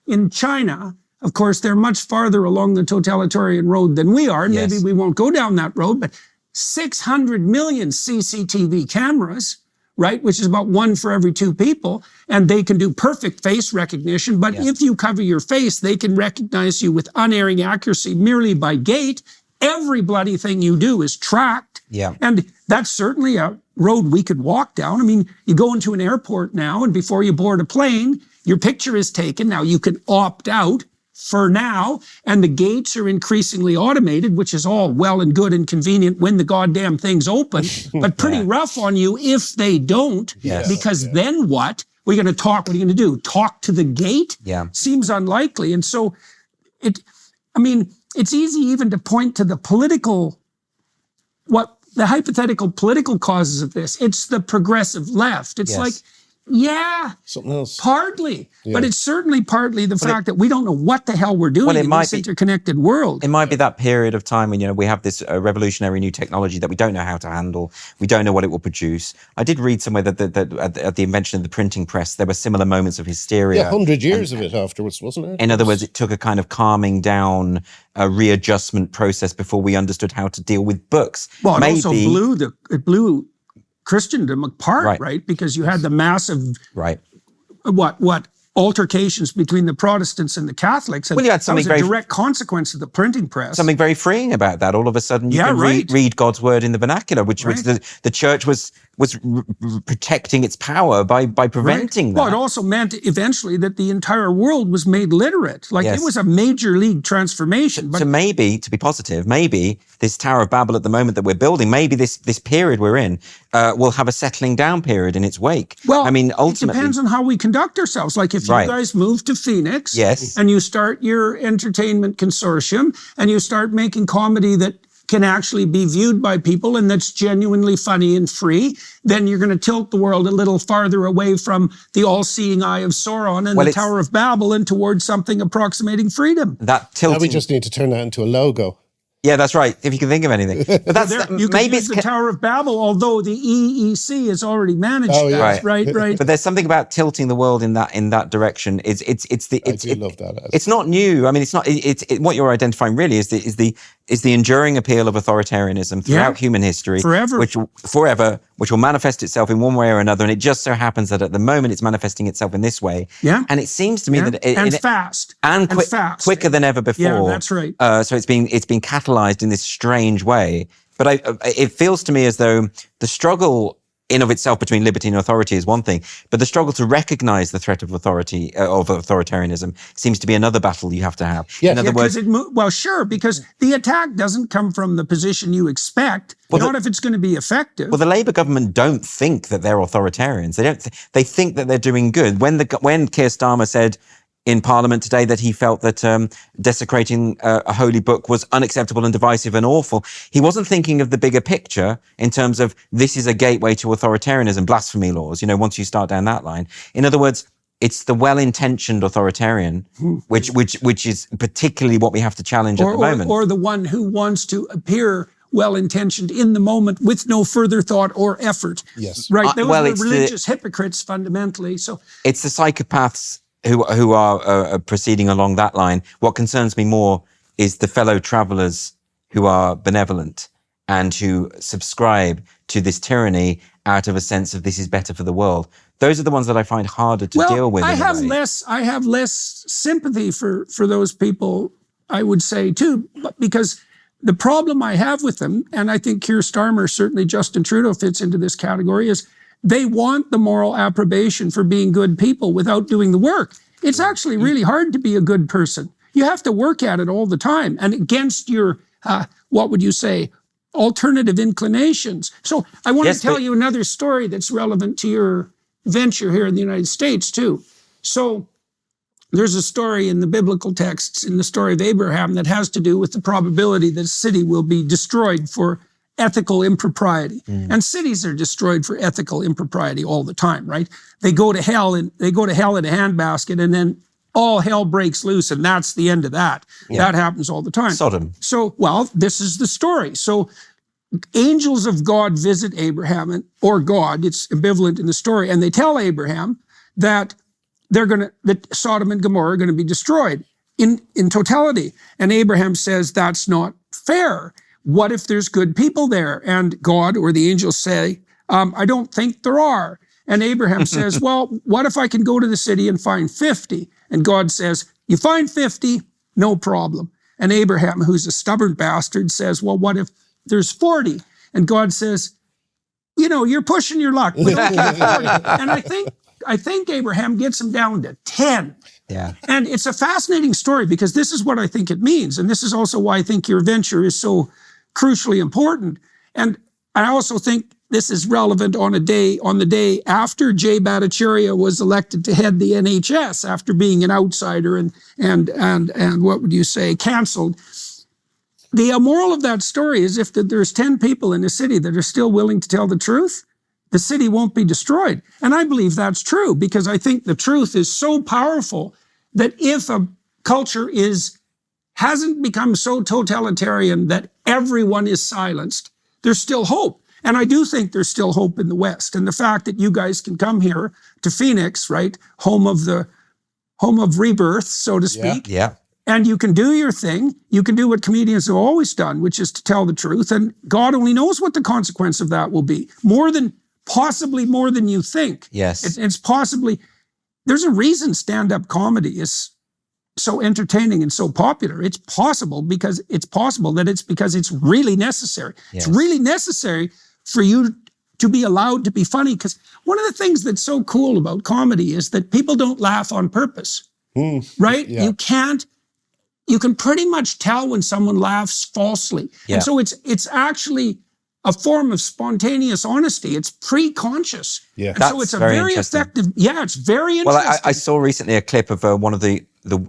in China, of course, they're much farther along the totalitarian road than we are. And maybe we won't go down that road, but 600 million CCTV cameras, right? Which is about 1 for every 2 people. And they can do perfect face recognition. But if you cover your face, they can recognize you with unerring accuracy merely by gait. Every bloody thing you do is tracked. Yeah. And that's certainly a road we could walk down. I mean, you go into an airport now, and before you board a plane, your picture is taken. Now you can opt out for now, and the gates are increasingly automated, which is all well and good and convenient when the goddamn things open, but pretty rough on you if they don't, because then what? We're going to talk, what are you going to do? Talk to the gate? Yeah. Seems unlikely. And so it's easy even to point to the hypothetical political causes of this. It's the progressive left. It's something else. Partly. Yeah. But it's certainly partly the fact that we don't know what the hell we're doing in this interconnected world. It might be that period of time when, we have this revolutionary new technology that we don't know how to handle. We don't know what it will produce. I did read somewhere that at the invention of the printing press, there were similar moments of hysteria. 100 years of it afterwards, wasn't it? In other words, it took a kind of calming down, readjustment process before we understood how to deal with books. Well, it also blew Christendom apart, right? Because you had the massive, what altercations between the Protestants and the Catholics. And you had something that was a direct consequence of the printing press. Something very freeing about that. All of a sudden, you can read God's word in the vernacular, which the church was protecting its power by preventing that. Well, it also meant eventually that the entire world was made literate. It was a major league transformation. So maybe, to be positive, maybe this Tower of Babel at the moment that we're building, maybe this period we're in will have a settling down period in its wake. Well, ultimately, it depends on how we conduct ourselves. If if you guys move to Phoenix and you start your entertainment consortium and you start making comedy that can actually be viewed by people and that's genuinely funny and free, then you're going to tilt the world a little farther away from the all-seeing eye of Sauron and the Tower of Babel and towards something approximating freedom. That tilting. Now we just need to turn that into a logo. Yeah, that's right. If you can think of anything, but that's you can use the Tower of Babel, although the EEC has already managed that. Right. But there's something about tilting the world in that direction. I do love that. It's not new. I mean, it's not. What you're identifying really is the enduring appeal of authoritarianism throughout human history, which will manifest itself in one way or another. And it just so happens that at the moment it's manifesting itself in this way. Yeah. And it seems to me that fast and quicker than ever before. Yeah, that's right. So it's been catalyzed in this strange way. But it feels to me as though the struggle in of itself between liberty and authority is one thing, but the struggle to recognize the threat of authority, of authoritarianism, seems to be another battle you have to have. Yeah, in other words, because the attack doesn't come from the position you expect, not if it's going to be effective. Well, the Labour government don't think that they're authoritarians. They think that they're doing good. When Keir Starmer said in Parliament today that he felt that desecrating a holy book was unacceptable and divisive and awful, he wasn't thinking of the bigger picture in terms of this is a gateway to authoritarianism, blasphemy laws, once you start down that line. In other words, it's the well-intentioned authoritarian, which is particularly what we have to challenge at the moment. Or the one who wants to appear well-intentioned in the moment with no further thought or effort. Yes. Right, those are religious hypocrites fundamentally. So it's the psychopaths who are proceeding along that line. What concerns me more is the fellow travelers who are benevolent and who subscribe to this tyranny out of a sense of this is better for the world. Those are the ones that I find harder to deal with. I have less sympathy for those people, I would say too, because the problem I have with them, and I think Keir Starmer, certainly Justin Trudeau fits into this category, is they want the moral approbation for being good people without doing the work. It's actually really hard to be a good person. You have to work at it all the time and against your, what would you say, alternative inclinations. So I want to tell you another story that's relevant to your venture here in the United States too. So there's a story in the biblical texts, in the story of Abraham, that has to do with the probability that a city will be destroyed for ethical impropriety. And cities are destroyed for ethical impropriety all the time, right? They go to hell in a handbasket, and then all hell breaks loose, and that's the end of that. Yeah. That happens all the time. Sodom. So, this is the story. So angels of God visit Abraham, or God, it's ambivalent in the story, and they tell Abraham that that Sodom and Gomorrah are going to be destroyed in totality. And Abraham says, that's not fair. What if there's good people there? And God or the angels say, I don't think there are. And Abraham says, well, what if I can go to the city and find 50? And God says, you find 50, no problem. And Abraham, who's a stubborn bastard, says, well, what if there's 40? And God says, you're pushing your luck. But okay, 40. And I think Abraham gets him down to 10. Yeah. And it's a fascinating story because this is what I think it means. And this is also why I think your venture is so crucially important. And I also think this is relevant on the day after Jay Bhattacharya was elected to head the NHS after being an outsider and what would you say, canceled. The moral of that story is if there's 10 people in a city that are still willing to tell the truth, the city won't be destroyed. And I believe that's true because I think the truth is so powerful that if a culture hasn't become so totalitarian that everyone is silenced, there's still hope. And I do think there's still hope in the West. And the fact that you guys can come here to Phoenix, right, home of rebirth, so to speak. Yeah. And you can do your thing. You can do what comedians have always done, which is to tell the truth. And God only knows what the consequence of that will be. Possibly more than you think. Yes. It's possibly, there's a reason stand-up comedy is so entertaining and so popular. It's possible because it's really necessary. Yes. It's really necessary for you to be allowed to be funny. Because one of the things that's so cool about comedy is that people don't laugh on purpose, right? Yeah. You can pretty much tell when someone laughs falsely. Yeah. And so it's actually a form of spontaneous honesty. It's pre-conscious. Yeah. And That's so it's a very very interesting. effective, it's very interesting. Well, I saw recently a clip of one of the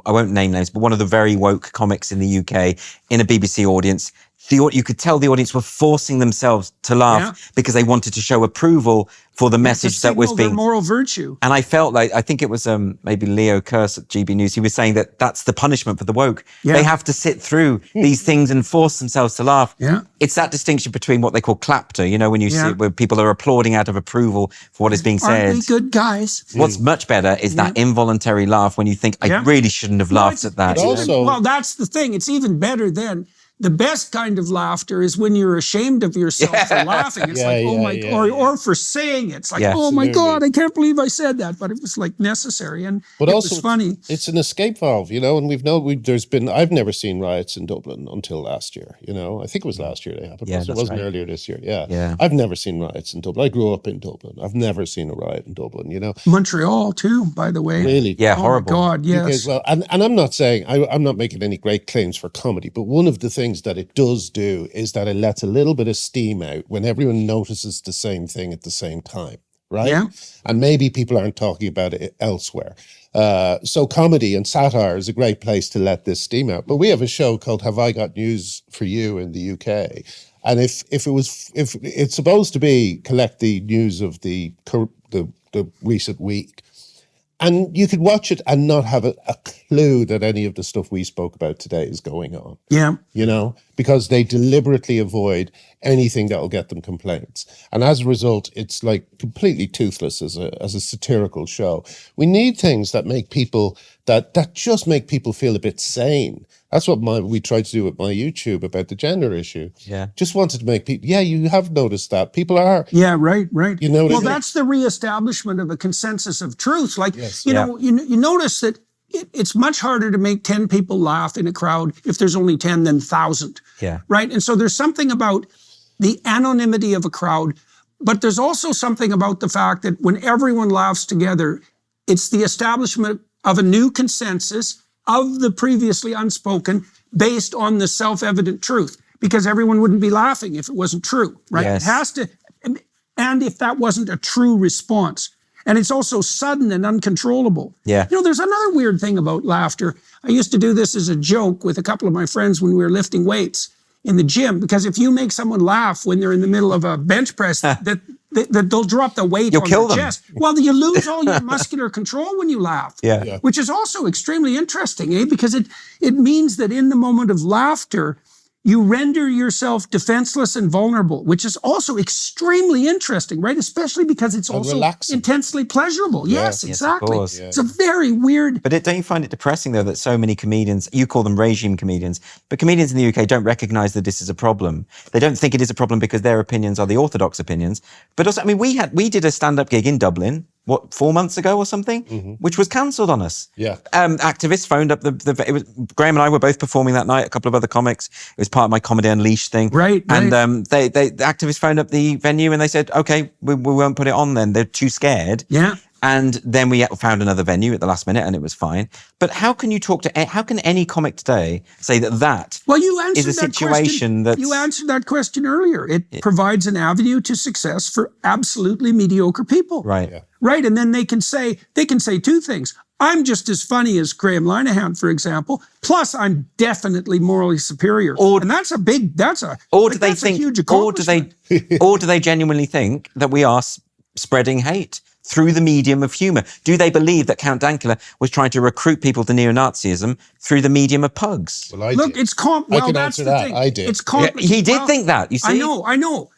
I won't name names, but one of the very woke comics in the UK in a BBC audience. You could tell the audience were forcing themselves to laugh because they wanted to show approval for the message that was being moral virtue. And I felt like, I think it was maybe Leo Kurse at GB News. He was saying that that's the punishment for the woke. Yeah. They have to sit through these things and force themselves to laugh. Yeah. It's that distinction between what they call clapter, when you see where people are applauding out of approval for what is being said. Aren't they good guys? What's much better is that involuntary laugh when you think, I really shouldn't have laughed at that. Well, that's the thing. It's even better then. The best kind of laughter is when you're ashamed of yourself for laughing. It's or for saying it. It's like, oh my God, I can't believe I said that. But it was like necessary. And but it also, was funny. It's an escape valve, and I've never seen riots in Dublin until last year, I think it was last year they happened. Yeah, it wasn't earlier this year. Yeah. I've never seen riots in Dublin. I grew up in Dublin. I've never seen a riot in Dublin, Montreal too, by the way. Really? Yeah, oh horrible. My God, yes. Because, well, and I'm not saying, I'm not making any great claims for comedy, but one of the things that it does do is that it lets a little bit of steam out when everyone notices the same thing at the same time, right? Yeah. And maybe people aren't talking about it elsewhere. So comedy and satire is a great place to let this steam out. But we have a show called Have I Got News for You in the UK. And if it's supposed to be collect the news of the recent week, and you could watch it and not have a clue that any of the stuff we spoke about today is going on. Yeah. Because they deliberately avoid anything that will get them complaints. And as a result, it's like completely toothless as a satirical show. We need things that make people, that just make people feel a bit sane. That's what we tried to do with my YouTube about the gender issue. Yeah. Just wanted to make people, you have noticed that. People are. Yeah, right. Well, that's the reestablishment of a consensus of truth. Like, yes. you notice that it's much harder to make 10 people laugh in a crowd if there's only 10 than 1,000. Yeah. Right? And so there's something about the anonymity of a crowd, but there's also something about the fact that when everyone laughs together, it's the establishment of a new consensus of the previously unspoken based on the self-evident truth, because everyone wouldn't be laughing if it wasn't true, right? Yes. It has to, and if that wasn't a true response. And it's also sudden and uncontrollable. Yeah. There's another weird thing about laughter. I used to do this as a joke with a couple of my friends when we were lifting weights in the gym, because if you make someone laugh when they're in the middle of a bench press, that they'll drop the weight You'll on kill their them. chest. Well, you lose all your muscular control when you laugh. Yeah. Which is also extremely interesting, because it means that in the moment of laughter, you render yourself defenseless and vulnerable, which is also extremely interesting, right? Especially because it's also relaxing. intensely pleasurable. Yes, exactly. course. It's a very weird. But don't you find it depressing, though, that so many comedians, you call them regime comedians, but comedians in the UK don't recognise that this is a problem. They don't think it is a problem because their opinions are the orthodox opinions. But also, we did a stand-up gig in Dublin, 4 months ago or something, which was cancelled on us. Yeah. Activists phoned up it was Graham and I were both performing that night, a couple of other comics. It was part of my Comedy Unleashed thing. Right. And the activists phoned up the venue and they said, okay, we won't put it on then. They're too scared. Yeah. And then we found another venue at the last minute and it was fine. But how can any comic today say that Well, you answered is a that situation question. You answered that question earlier. It provides an avenue to success for absolutely mediocre people. Right. Yeah. Right. And then they can say two things. I'm just as funny as Graham Linehan, for example. Plus, I'm definitely morally superior. And that's a huge accomplishment. Or do they genuinely think that we are spreading hate through the medium of humour? Do they believe that Count Dankula was trying to recruit people to neo-Nazism through the medium of pugs? Well, I Look, did. it's well, I can that's answer the that. thing. I did. It's complicated. He did think that, you see? I know.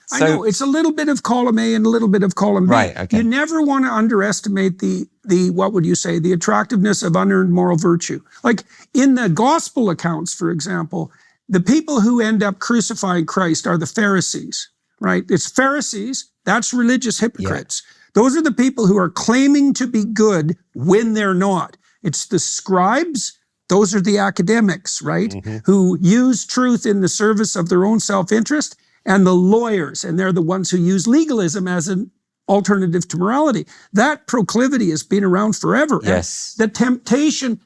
It's a little bit of column A and a little bit of column B. Right, okay. You never want to underestimate the what would you say, the attractiveness of unearned moral virtue. Like in the gospel accounts, for example, the people who end up crucifying Christ are the Pharisees, right? It's Pharisees, that's religious hypocrites. Yeah. Those are the people who are claiming to be good when they're not. It's the scribes, those are the academics, right? Who use truth in the service of their own self-interest, and the lawyers, and they're the ones who use legalism as an alternative to morality. That proclivity has been around forever. Yes. And the temptation,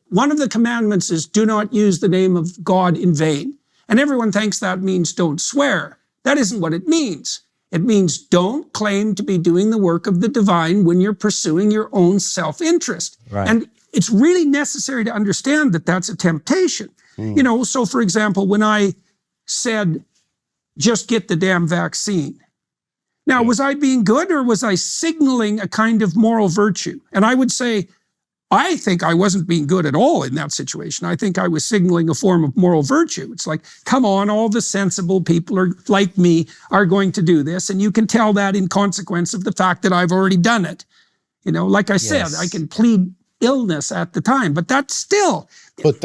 one of the commandments is do not use the name of God in vain. And everyone thinks that means don't swear. That isn't what it means. It means don't claim to be doing the work of the divine when you're pursuing your own self-interest. Right. And it's really necessary to understand that that's a temptation. You know, so for example, when I said, just get the damn vaccine. Now, was I being good or was I signaling a kind of moral virtue? And I would say, I think I wasn't being good at all in that situation. I think I was signaling a form of moral virtue. It's like, come on, all the sensible people are like me are going to do this. And you can tell that in consequence of the fact that I've already done it. You know, like I said, I can plead illness at the time, but that's still. But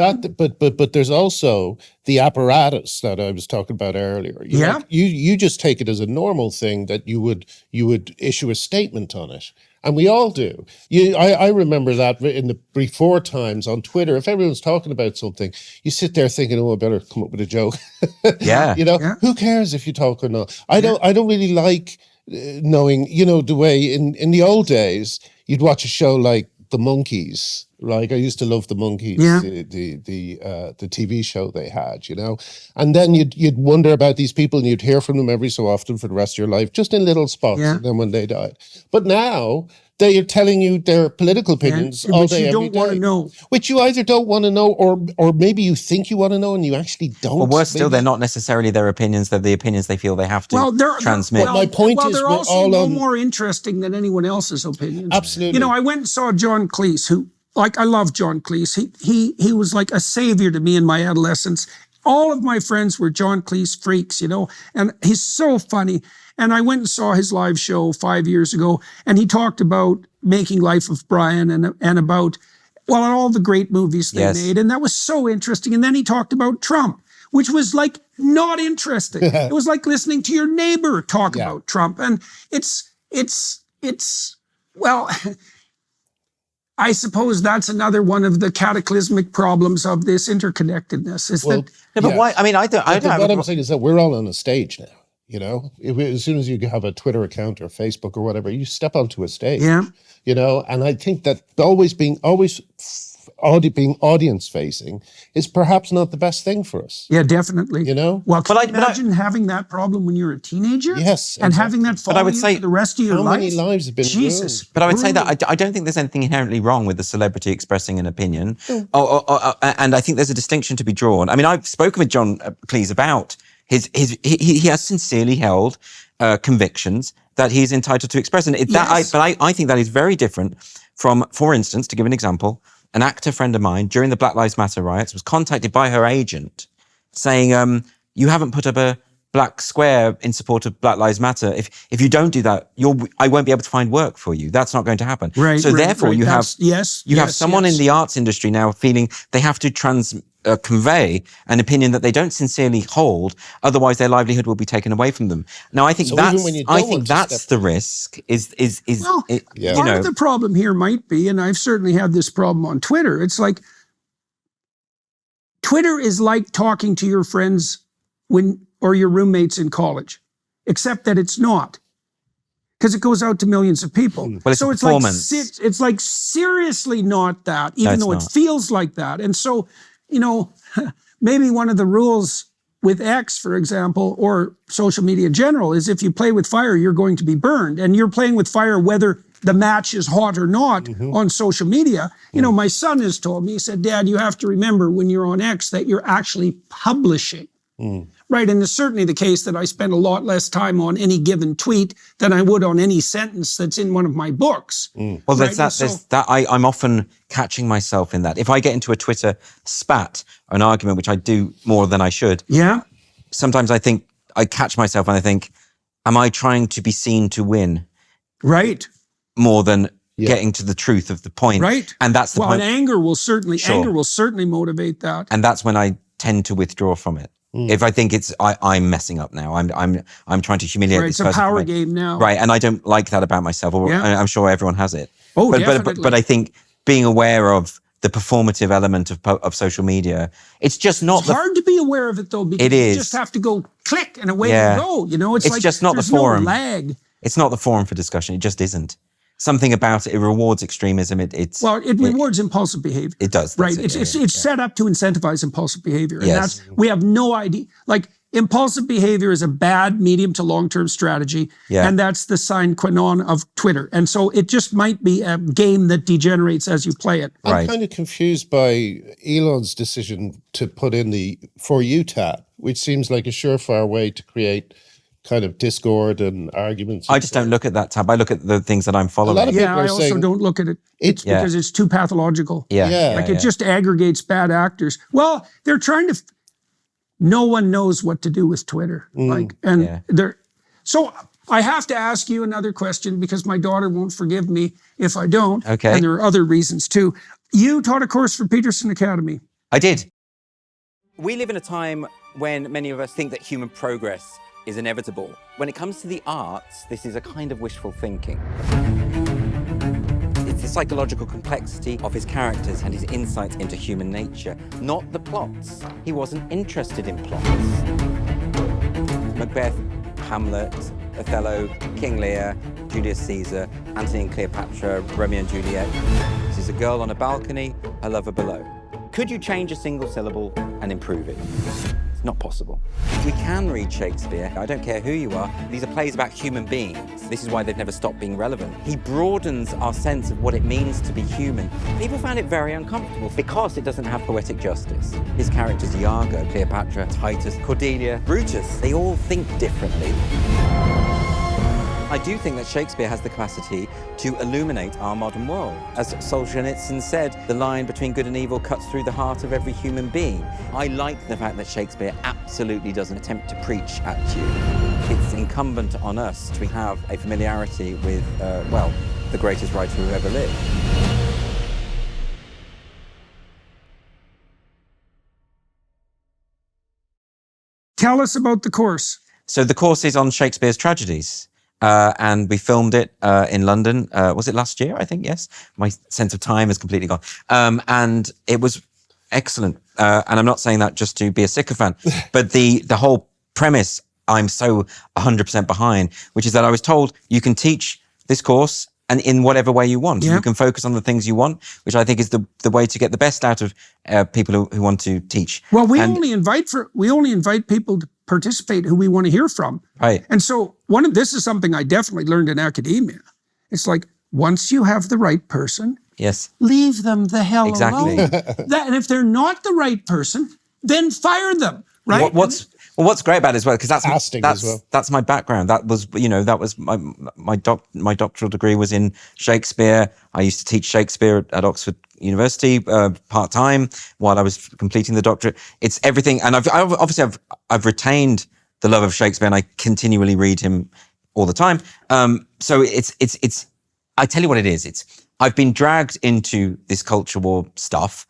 there's also the apparatus that I was talking about earlier. You just take it as a normal thing that you would issue a statement on it. And we all do. I remember that in the before times on Twitter, if everyone's talking about something, you sit there thinking, oh, I better come up with a joke. Who cares if you talk or not? I don't really like knowing, the way in the old days, you'd watch a show like The Monkees. Like I used to love The Monkees, the TV show they had, and then you'd wonder about these people and you'd hear from them every so often for the rest of your life, just in little spots, and then when they died. But now they are telling you their political opinions all day, every day. Which you don't want to know. Which you either don't want to know or maybe you think you want to know and you actually don't. But worse still, they're not necessarily their opinions, they're the opinions they feel they have to transmit. My point is they're also no more interesting than anyone else's opinions. Absolutely. I went and saw John Cleese, who, like, I love John Cleese. He was like a savior to me in my adolescence. All of my friends were John Cleese freaks, and he's so funny. And I went and saw his live show 5 years ago, and he talked about Making Life of Brian and about, all the great movies they made. And that was so interesting. And then he talked about Trump, which was like not interesting. It was like listening to your neighbor talk about Trump. And it's I suppose that's another one of the cataclysmic problems of this interconnectedness. Why? I mean, I don't. What I'm saying is that we're all on a stage now. As soon as you have a Twitter account or Facebook or whatever, you step onto a stage. And I think that being audience facing is perhaps not the best thing for us. Yeah, definitely. Well, imagine having that problem when you're a teenager? Yes. And having that follow you for the rest of your life? How many lives have been Jesus. ruined? But I would say that I don't think there's anything inherently wrong with the celebrity expressing an opinion. And I think there's a distinction to be drawn. I mean, I've spoken with John Cleese about he has sincerely held convictions that he's entitled to express. And I think that is very different from, for instance, to give an example, an actor friend of mine during the Black Lives Matter riots was contacted by her agent saying, you haven't put up a black square in support of Black Lives Matter. If you don't do that, I won't be able to find work for you. That's not going to happen. Therefore, you have someone in the arts industry now feeling they have to convey an opinion that they don't sincerely hold, otherwise their livelihood will be taken away from them. Now, I think that's the risk. Part of the problem here might be, and I've certainly had this problem on Twitter. It's like Twitter is like talking to your friends or your roommates in college, except that it's not, because it goes out to millions of people. Well, it's performance. It's like seriously not that, even though it feels like that. And so, maybe one of the rules with X, for example, or social media in general, is if you play with fire, you're going to be burned. And you're playing with fire whether the match is hot or not on social media. My son has told me, he said, Dad, you have to remember when you're on X that you're actually publishing. Right, and it's certainly the case that I spend a lot less time on any given tweet than I would on any sentence that's in one of my books. Well, I'm often catching myself in that. If I get into a Twitter spat or an argument, which I do more than I should, sometimes I catch myself and I think, am I trying to be seen to win? Right. More than getting to the truth of the point. Right. And that's the point. And anger will certainly motivate that. And that's when I tend to withdraw from it. If I think I'm messing up now, I'm trying to humiliate this person. It's a power game now. Right, and I don't like that about myself. I'm sure everyone has it. Definitely. But I think being aware of the performative element of social media, it's just not. It's hard to be aware of it though, because you just have to go click and away you go. It's like just not the forum. No lag. It's not the forum for discussion. It just isn't. Something about it rewards extremism. It rewards impulsive behavior. It does. Right. It's set up to incentivize impulsive behavior. And we have no idea. Like, impulsive behavior is a bad medium to long-term strategy. Yeah. And that's the sine qua non of Twitter. And so it just might be a game that degenerates as you play it. I'm kind of confused by Elon's decision to put in the For You tab, which seems like a surefire way to create kind of discord and arguments. I just don't look at that tab. I look at the things that I'm following. I also don't look at it. It's because it's too pathological. It just aggregates bad actors. Well, they're trying to. No one knows what to do with Twitter. So I have to ask you another question because my daughter won't forgive me if I don't. Okay. And there are other reasons too. You taught a course for Peterson Academy. I did. We live in a time when many of us think that human progress is inevitable. When it comes to the arts, this is a kind of wishful thinking. It's the psychological complexity of his characters and his insights into human nature, not the plots. He wasn't interested in plots. Macbeth, Hamlet, Othello, King Lear, Julius Caesar, Antony and Cleopatra, Romeo and Juliet. This is a girl on a balcony, her lover below. Could you change a single syllable and improve it? It's not possible. We can read Shakespeare. I don't care who you are. These are plays about human beings. This is why they've never stopped being relevant. He broadens our sense of what it means to be human. People found it very uncomfortable because it doesn't have poetic justice. His characters, Iago, Cleopatra, Titus, Cordelia, Brutus, they all think differently. I do think that Shakespeare has the capacity to illuminate our modern world. As Solzhenitsyn said, the line between good and evil cuts through the heart of every human being. I like the fact that Shakespeare absolutely doesn't attempt to preach at you. It's incumbent on us to have a familiarity with, the greatest writer who ever lived. Tell us about the course. So the course is on Shakespeare's tragedies. And we filmed it in London. Was it last year? I think, yes. My sense of time is completely gone. And it was excellent. And I'm not saying that just to be a sycophant, but the whole premise I'm so 100% behind, which is that I was told you can teach this course and in whatever way you want. You can focus on the things you want, which I think is the way to get the best out of people who want to teach. Well, we only invite people to participate who we want to hear from. Right. And so this is something I definitely learned in academia. It's like, once you have the right person, leave them the hell alone. And if they're not the right person, then fire them. Right. What's great about it as well, because that's my background. That was my doctoral degree was in Shakespeare. I used to teach Shakespeare at Oxford University part-time while I was completing the doctorate. It's everything, and I've retained the love of Shakespeare, and I continually read him all the time. So it's I tell you what it is. I've been dragged into this culture war stuff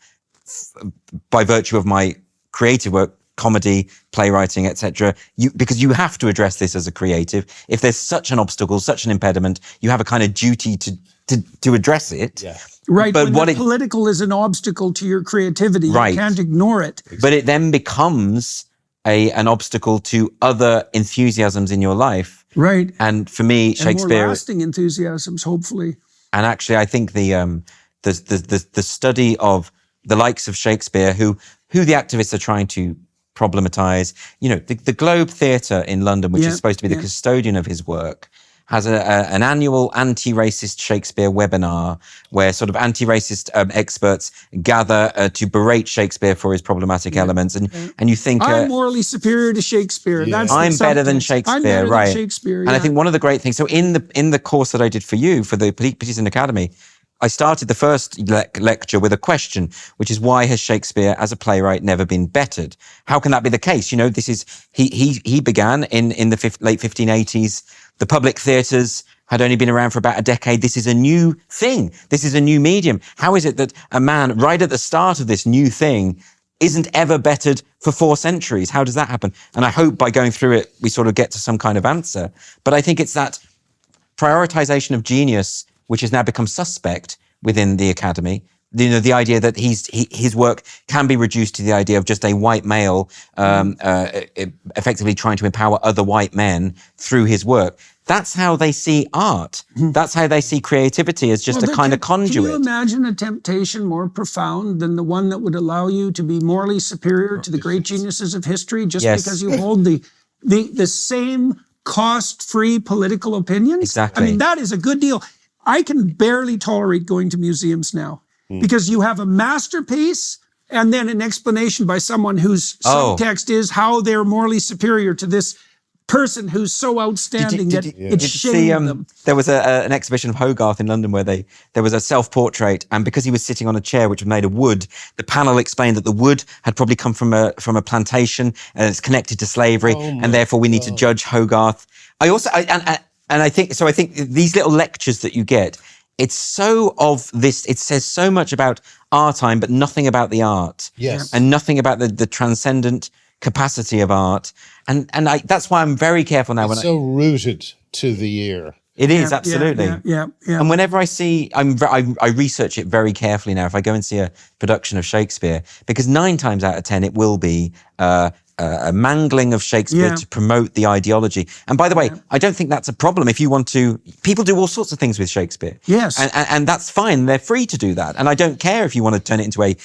by virtue of my creative work, comedy, playwriting, etc. Because you have to address this as a creative. If there's such an obstacle, such an impediment, you have a kind of duty to address it. Yeah. Right, but when political is an obstacle to your creativity, you can't ignore it. But it then becomes an obstacle to other enthusiasms in your life. Right. And for me, Shakespeare... more lasting enthusiasms, hopefully. And actually, I think the study of the likes of Shakespeare, who the activists are trying to problematize, the Globe Theatre in London, which is supposed to be the custodian of his work, has an annual anti-racist Shakespeare webinar where sort of anti-racist experts gather to berate Shakespeare for his problematic elements. And you think... I'm morally superior to Shakespeare. Yeah. I'm better than Shakespeare, I'm better than Shakespeare, And I think one of the great things, so in the course that I did for you, for the Peterson Academy, I started the first lecture with a question, which is, why has Shakespeare as a playwright never been bettered? How can that be the case? This is, he began in the late 1580s. The public theatres had only been around for about a decade. This is a new thing. This is a new medium. How is it that a man right at the start of this new thing isn't ever bettered for 4 centuries? How does that happen? And I hope by going through it, we sort of get to some kind of answer. But I think it's that prioritization of genius, which has now become suspect within the academy. the idea that his work can be reduced to the idea of just a white male effectively trying to empower other white men through his work. That's how they see art. That's how they see creativity, as just a kind of conduit. Can you imagine a temptation more profound than the one that would allow you to be morally superior to the great geniuses of history just because you hold the same cost-free political opinions? Exactly. I mean, that is a good deal. I can barely tolerate going to museums now because you have a masterpiece and then an explanation by someone whose subtext is how they're morally superior to this person who's so outstanding that it's shamed them. There was an exhibition of Hogarth in London where there was a self-portrait, and because he was sitting on a chair which was made of wood, the panel explained that the wood had probably come from a plantation and it's connected to slavery, and therefore we need to judge Hogarth. I think these little lectures that you get, it's so of this, it says so much about our time, but nothing about the art. Yes. And nothing about the transcendent capacity of art. And that's why I'm very careful now. It's so rooted to the ear. It is, absolutely. Yeah. And whenever I see, I research it very carefully now if I go and see a production of Shakespeare, because 9 times out of 10 it will be a mangling of Shakespeare to promote the ideology. And by the way, I don't think that's a problem if you want to. People do all sorts of things with Shakespeare. Yes. And that's fine. They're free to do that. And I don't care if you want to turn it into a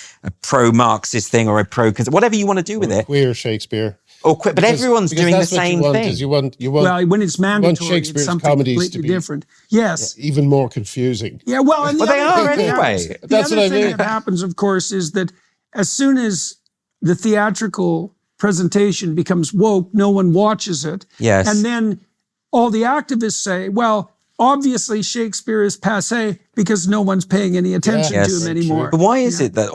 pro-Marxist thing or a whatever you want to do with it. Queer Shakespeare. But everyone's doing the same thing. You want well, when it's mandatory, Shakespeare's it's something comedies completely different. Yes. Even more confusing. Yeah, well, and they are anyway. That's what I mean. That happens, of course, is that as soon as the theatrical presentation becomes woke, no one watches it. Yes. And then all the activists say, well, obviously Shakespeare is passé because no one's paying any attention to him anymore. But why is it that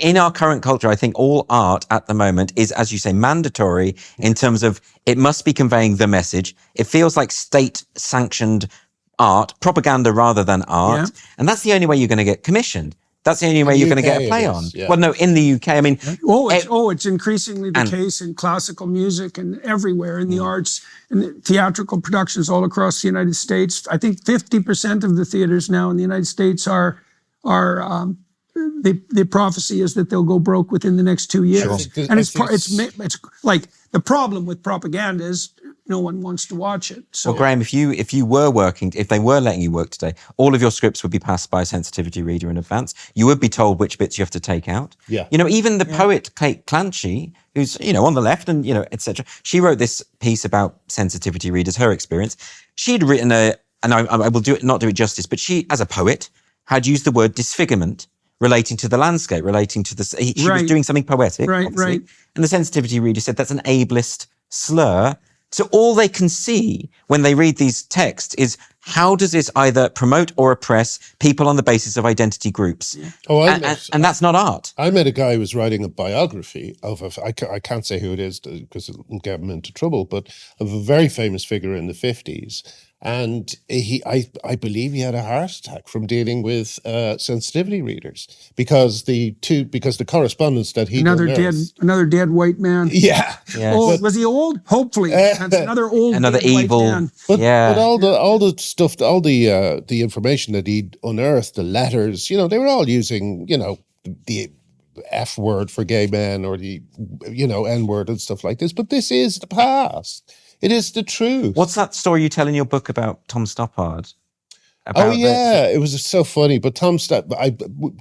in our current culture, I think all art at the moment is, as you say, mandatory in terms of it must be conveying the message. It feels like state-sanctioned art, propaganda rather than art. Yeah. And that's the only way you're going to get commissioned. That's the only way you're going to get a play on. Yeah. Well, no, in the UK, I mean... it's increasingly the case in classical music and everywhere in the arts and the theatrical productions all across the United States. I think 50% of the theaters now in the United States are the prophecy is that they'll go broke within the next 2 years. Sure. And it's like the problem with propaganda is no one wants to watch it. So. Well, Graham, if you were working, if they were letting you work today, all of your scripts would be passed by a sensitivity reader in advance. You would be told which bits you have to take out. Yeah. Even the poet Kate Clancy, who's on the left and etc. She wrote this piece about sensitivity readers, her experience. She'd written and I will not do it justice, but she, as a poet, had used the word disfigurement relating to the landscape, relating to the... She was doing something poetic, right. And the sensitivity reader said that's an ableist slur. So all they can see when they read these texts is how does this either promote or oppress people on the basis of identity groups? Yeah. And that's not art. I met a guy who was writing a biography of I can't say who it is because it'll get him into trouble, but of a very famous figure in the 50s. And I believe he had a heart attack from dealing with sensitivity readers because the correspondence that he another dead white man. Yeah. Old. Was he old? Hopefully, that's another evil white man. But all the stuff, all the information that he'd unearthed, the letters, they were all using the F word for gay men or the N word and stuff like this. But this is the past. It is the truth. What's that story you tell in your book about Tom Stoppard? It was so funny. But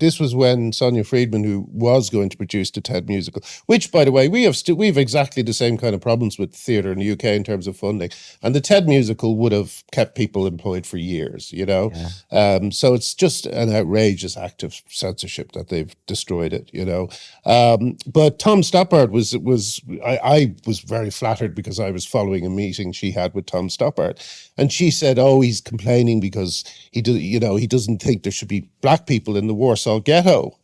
this was when Sonia Friedman, who was going to produce the TED musical, which, by the way, we have exactly the same kind of problems with theatre in the UK in terms of funding. And the TED musical would have kept people employed for years, Yeah. So it's just an outrageous act of censorship that they've destroyed it, But Tom Stoppard I was very flattered because I was following a meeting she had with Tom Stoppard, and she said, he's complaining because he doesn't think there should be black people in the Warsaw Ghetto,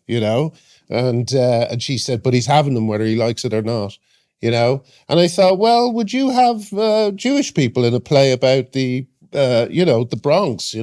and she said, but he's having them whether he likes it or not, And I thought, well, would you have Jewish people in a play about the Bronx,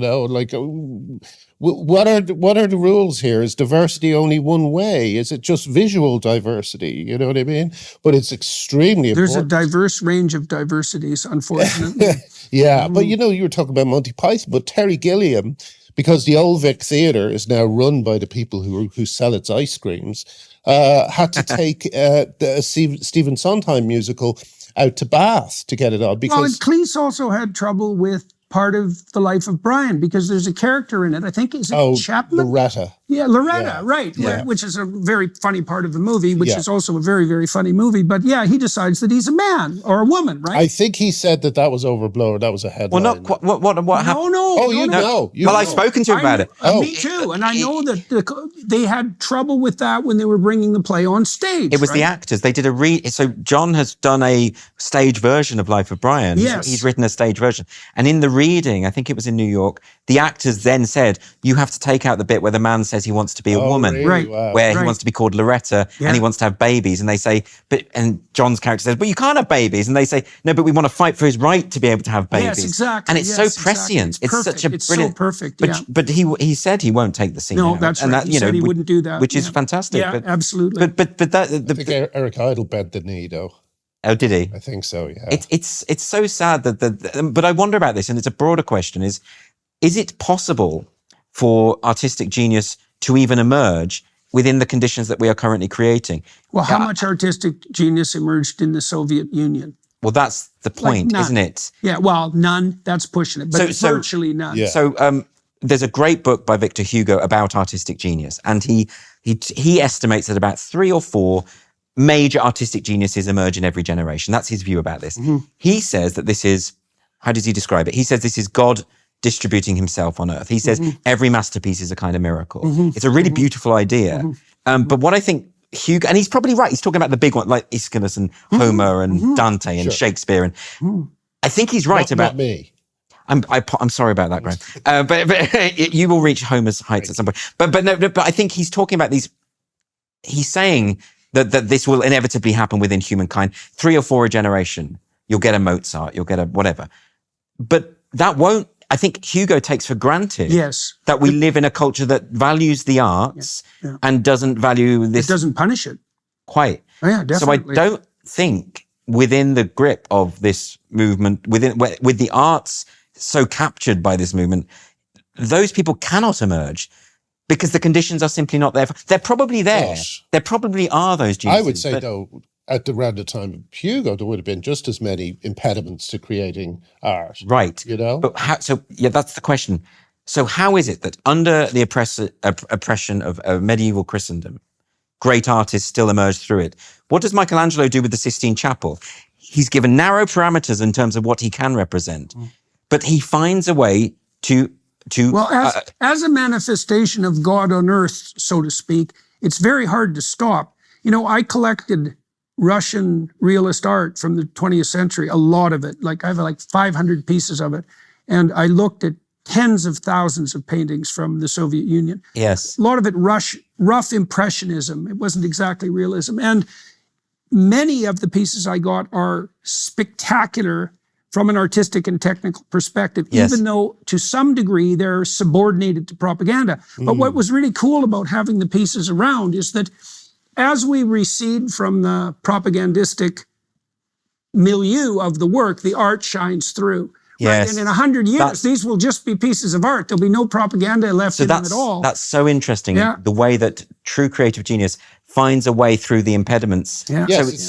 what are the rules here? Is diversity only one way? Is it just visual diversity? You know what I mean? But it's extremely important. There's a diverse range of diversities, unfortunately. Yeah, but you were talking about Monty Python, but Terry Gilliam because the Old Vic Theatre is now run by the people who sell its ice creams, had to take the Stephen Sondheim musical out to Bath to get it on. Because and Cleese also had trouble with part of The Life of Brian, because there's a character in it, I think, is it Chapman? Loretta. Yeah, Loretta, right, which is a very funny part of the movie, which is also a very, very funny movie. But yeah, he decides that he's a man or a woman, right? I think he said that was overblown. That was a headline. Well, not what happened? No. Oh, you know. I've spoken to him about it. Me too, and I know that they had trouble with that when they were bringing the play on stage. It was the actors. They did so John has done a stage version of Life of Brian. Yes. He's written a stage version. And in the reading, I think it was in New York, the actors then said, you have to take out the bit where the man says he wants to be a woman. Really? Right. Wow. Where he wants to be called Loretta and he wants to have babies. And they say, and John's character says, but you can't have babies. And they say, no, but we want to fight for his right to be able to have babies. Yes, exactly. And it's so prescient. It's such a it's brilliant. so perfect. But he said he won't take the scene out. That's and right. He said he wouldn't do that. Which is fantastic. Yeah, absolutely. I think Eric Idle bent the knee, though. Oh, did he? I think so, yeah. It's so sad but I wonder about this, and it's a broader question, is it possible for artistic genius to even emerge within the conditions that we are currently creating? Well, how much artistic genius emerged in the Soviet Union? Well, that's the point, isn't it? Yeah, well, none. That's pushing it, but virtually none. Yeah. So there's a great book by Victor Hugo about artistic genius, and he estimates that about 3 or 4 major artistic geniuses emerge in every generation. That's his view about this. Mm-hmm. He says that this is, how does he describe it? He says this is God distributing himself on earth. He says every masterpiece is a kind of miracle. Mm-hmm. It's a really beautiful idea. Mm-hmm. But what I think Hugo, and he's probably right, he's talking about the big one, like Aeschylus and Homer and Dante and Shakespeare. And I think he's right about... Not me. I'm sorry about that, Graham. But you will reach Homer's heights at some point. But I think he's talking about these... He's saying that this will inevitably happen within humankind. 3 or 4 a generation, you'll get a Mozart, you'll get a whatever. But that won't... I think Hugo takes for granted that we live in a culture that values the arts and doesn't value this. It doesn't punish it. Quite. Oh, yeah, definitely. So I don't think within the grip of this movement, with the arts so captured by this movement, those people cannot emerge because the conditions are simply not there. They're probably there. There probably are those geniuses. I would say, though, around the time of Hugo, there would have been just as many impediments to creating art. Right. You know? But that's the question. So how is it that under the oppression of medieval Christendom, great artists still emerge through it? What does Michelangelo do with the Sistine Chapel? He's given narrow parameters in terms of what he can represent, but he finds a way to well, as a manifestation of God on earth, so to speak, it's very hard to stop. You know, I collected Russian realist art from the 20th century, a lot of it. Like I have like 500 pieces of it. And I looked at tens of thousands of paintings from the Soviet Union. Yes. A lot of it rough impressionism. It wasn't exactly realism. And many of the pieces I got are spectacular from an artistic and technical perspective, even though to some degree they're subordinated to propaganda. But what was really cool about having the pieces around is that as we recede from the propagandistic milieu of the work, the art shines through. Yes. Right? And in 100 years, these will just be pieces of art. There'll be no propaganda left in them at all. That's so interesting, the way that true creative genius finds a way through the impediments. Yeah. Yes, it's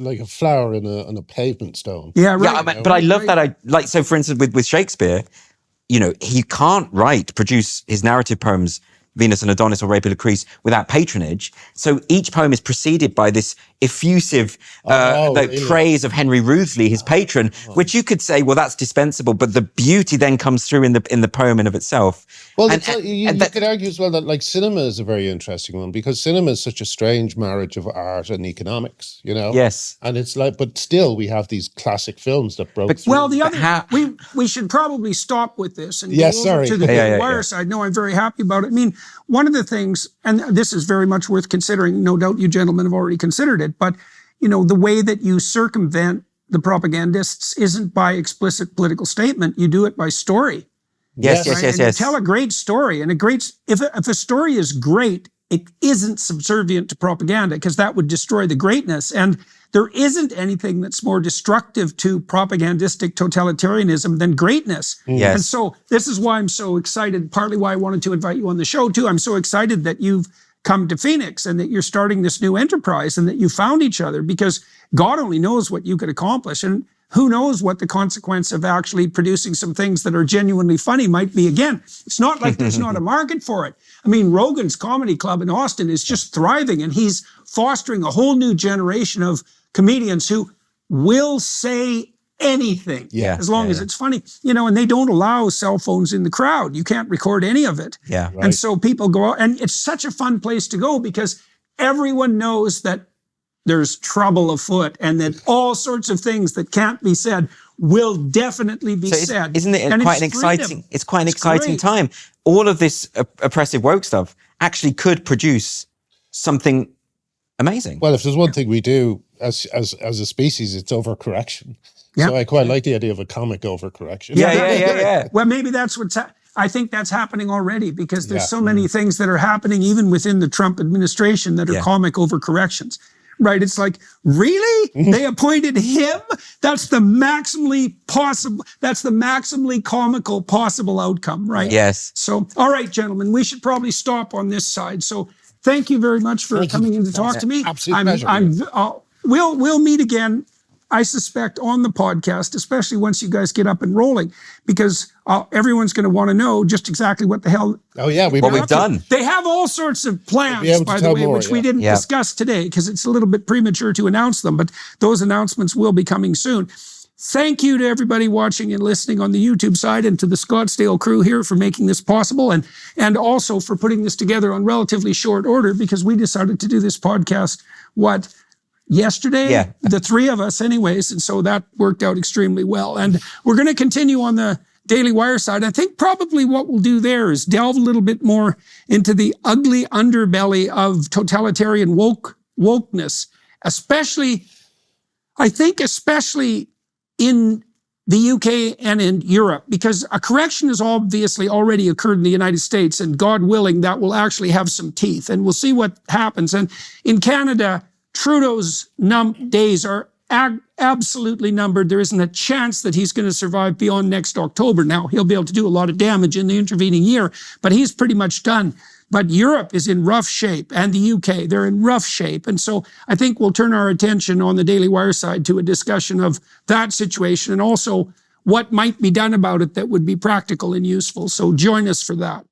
like a flower on a pavement stone. Yeah, right. Yeah, but I love that. So for instance, with Shakespeare, you know, he can't produce his narrative poems, Venus and Adonis or Rape of Lucrece, without patronage. So each poem is preceded by this effusive praise of Henry Wriothesley, his patron, which you could say, well, that's dispensable, but the beauty then comes through in the poem in of itself. Well, you could argue as well that like cinema is a very interesting one because cinema is such a strange marriage of art and economics, you know? Yes. And it's like, but still we have these classic films that broke through. Well, we should probably stop with this and go over to the wire side. No, I'm very happy about it. I mean, one of the things, and this is very much worth considering, no doubt you gentlemen have already considered it, but you know, the way that you circumvent the propagandists isn't by explicit political statement, you do it by story. Yes. You tell a great story, and if a story is great, it isn't subservient to propaganda, because that would destroy the greatness. And there isn't anything that's more destructive to propagandistic totalitarianism than greatness. Yes. And so this is why I'm so excited, partly why I wanted to invite you on the show too. I'm so excited that you've come to Phoenix and that you're starting this new enterprise and that you found each other, because God only knows what you could accomplish. And who knows what the consequence of actually producing some things that are genuinely funny might be. Again, it's not like there's not a market for it. I mean, Rogan's Comedy Club in Austin is just thriving, and he's fostering a whole new generation of comedians who will say anything as long as it's funny. You know, and they don't allow cell phones in the crowd. You can't record any of it. Yeah. And so people go out, and it's such a fun place to go because everyone knows that there's trouble afoot and that all sorts of things that can't be said will definitely be said. Isn't it and quite an exciting? It's quite an exciting time. All of this oppressive woke stuff actually could produce something amazing. Well, if there's one thing we do as a species, it's overcorrection. Yeah. So I quite like the idea of a comic overcorrection. Yeah. Well, maybe that's what's I think that's happening already, because there's so many things that are happening even within the Trump administration that are comic overcorrections. Right? It's like, really? They appointed him? That's the maximally comical possible outcome, right? Yes. So, all right, gentlemen, we should probably stop on this side. So thank you very much for coming in to talk to me. Absolute pleasure. We'll meet again, I suspect, on the podcast, especially once you guys get up and rolling, because everyone's going to want to know just exactly what the hell what we've done. They have all sorts of plans, by the way, which we didn't discuss today because it's a little bit premature to announce them, but those announcements will be coming soon. Thank you to everybody watching and listening on the YouTube side, and to the Scottsdale crew here for making this possible, and also for putting this together on relatively short order, because we decided to do this podcast, yesterday? The three of us anyways, and so that worked out extremely well. And we're going to continue on the Daily Wire side. I think probably what we'll do there is delve a little bit more into the ugly underbelly of totalitarian wokeness, especially in the UK and in Europe, because a correction has obviously already occurred in the United States, and God willing, that will actually have some teeth, and we'll see what happens. And in Canada, Trudeau's days are absolutely numbered. There isn't a chance that he's going to survive beyond next October. Now, he'll be able to do a lot of damage in the intervening year, but he's pretty much done. But Europe is in rough shape, and the UK, they're in rough shape. And so I think we'll turn our attention on the Daily Wire side to a discussion of that situation, and also what might be done about it that would be practical and useful. So join us for that.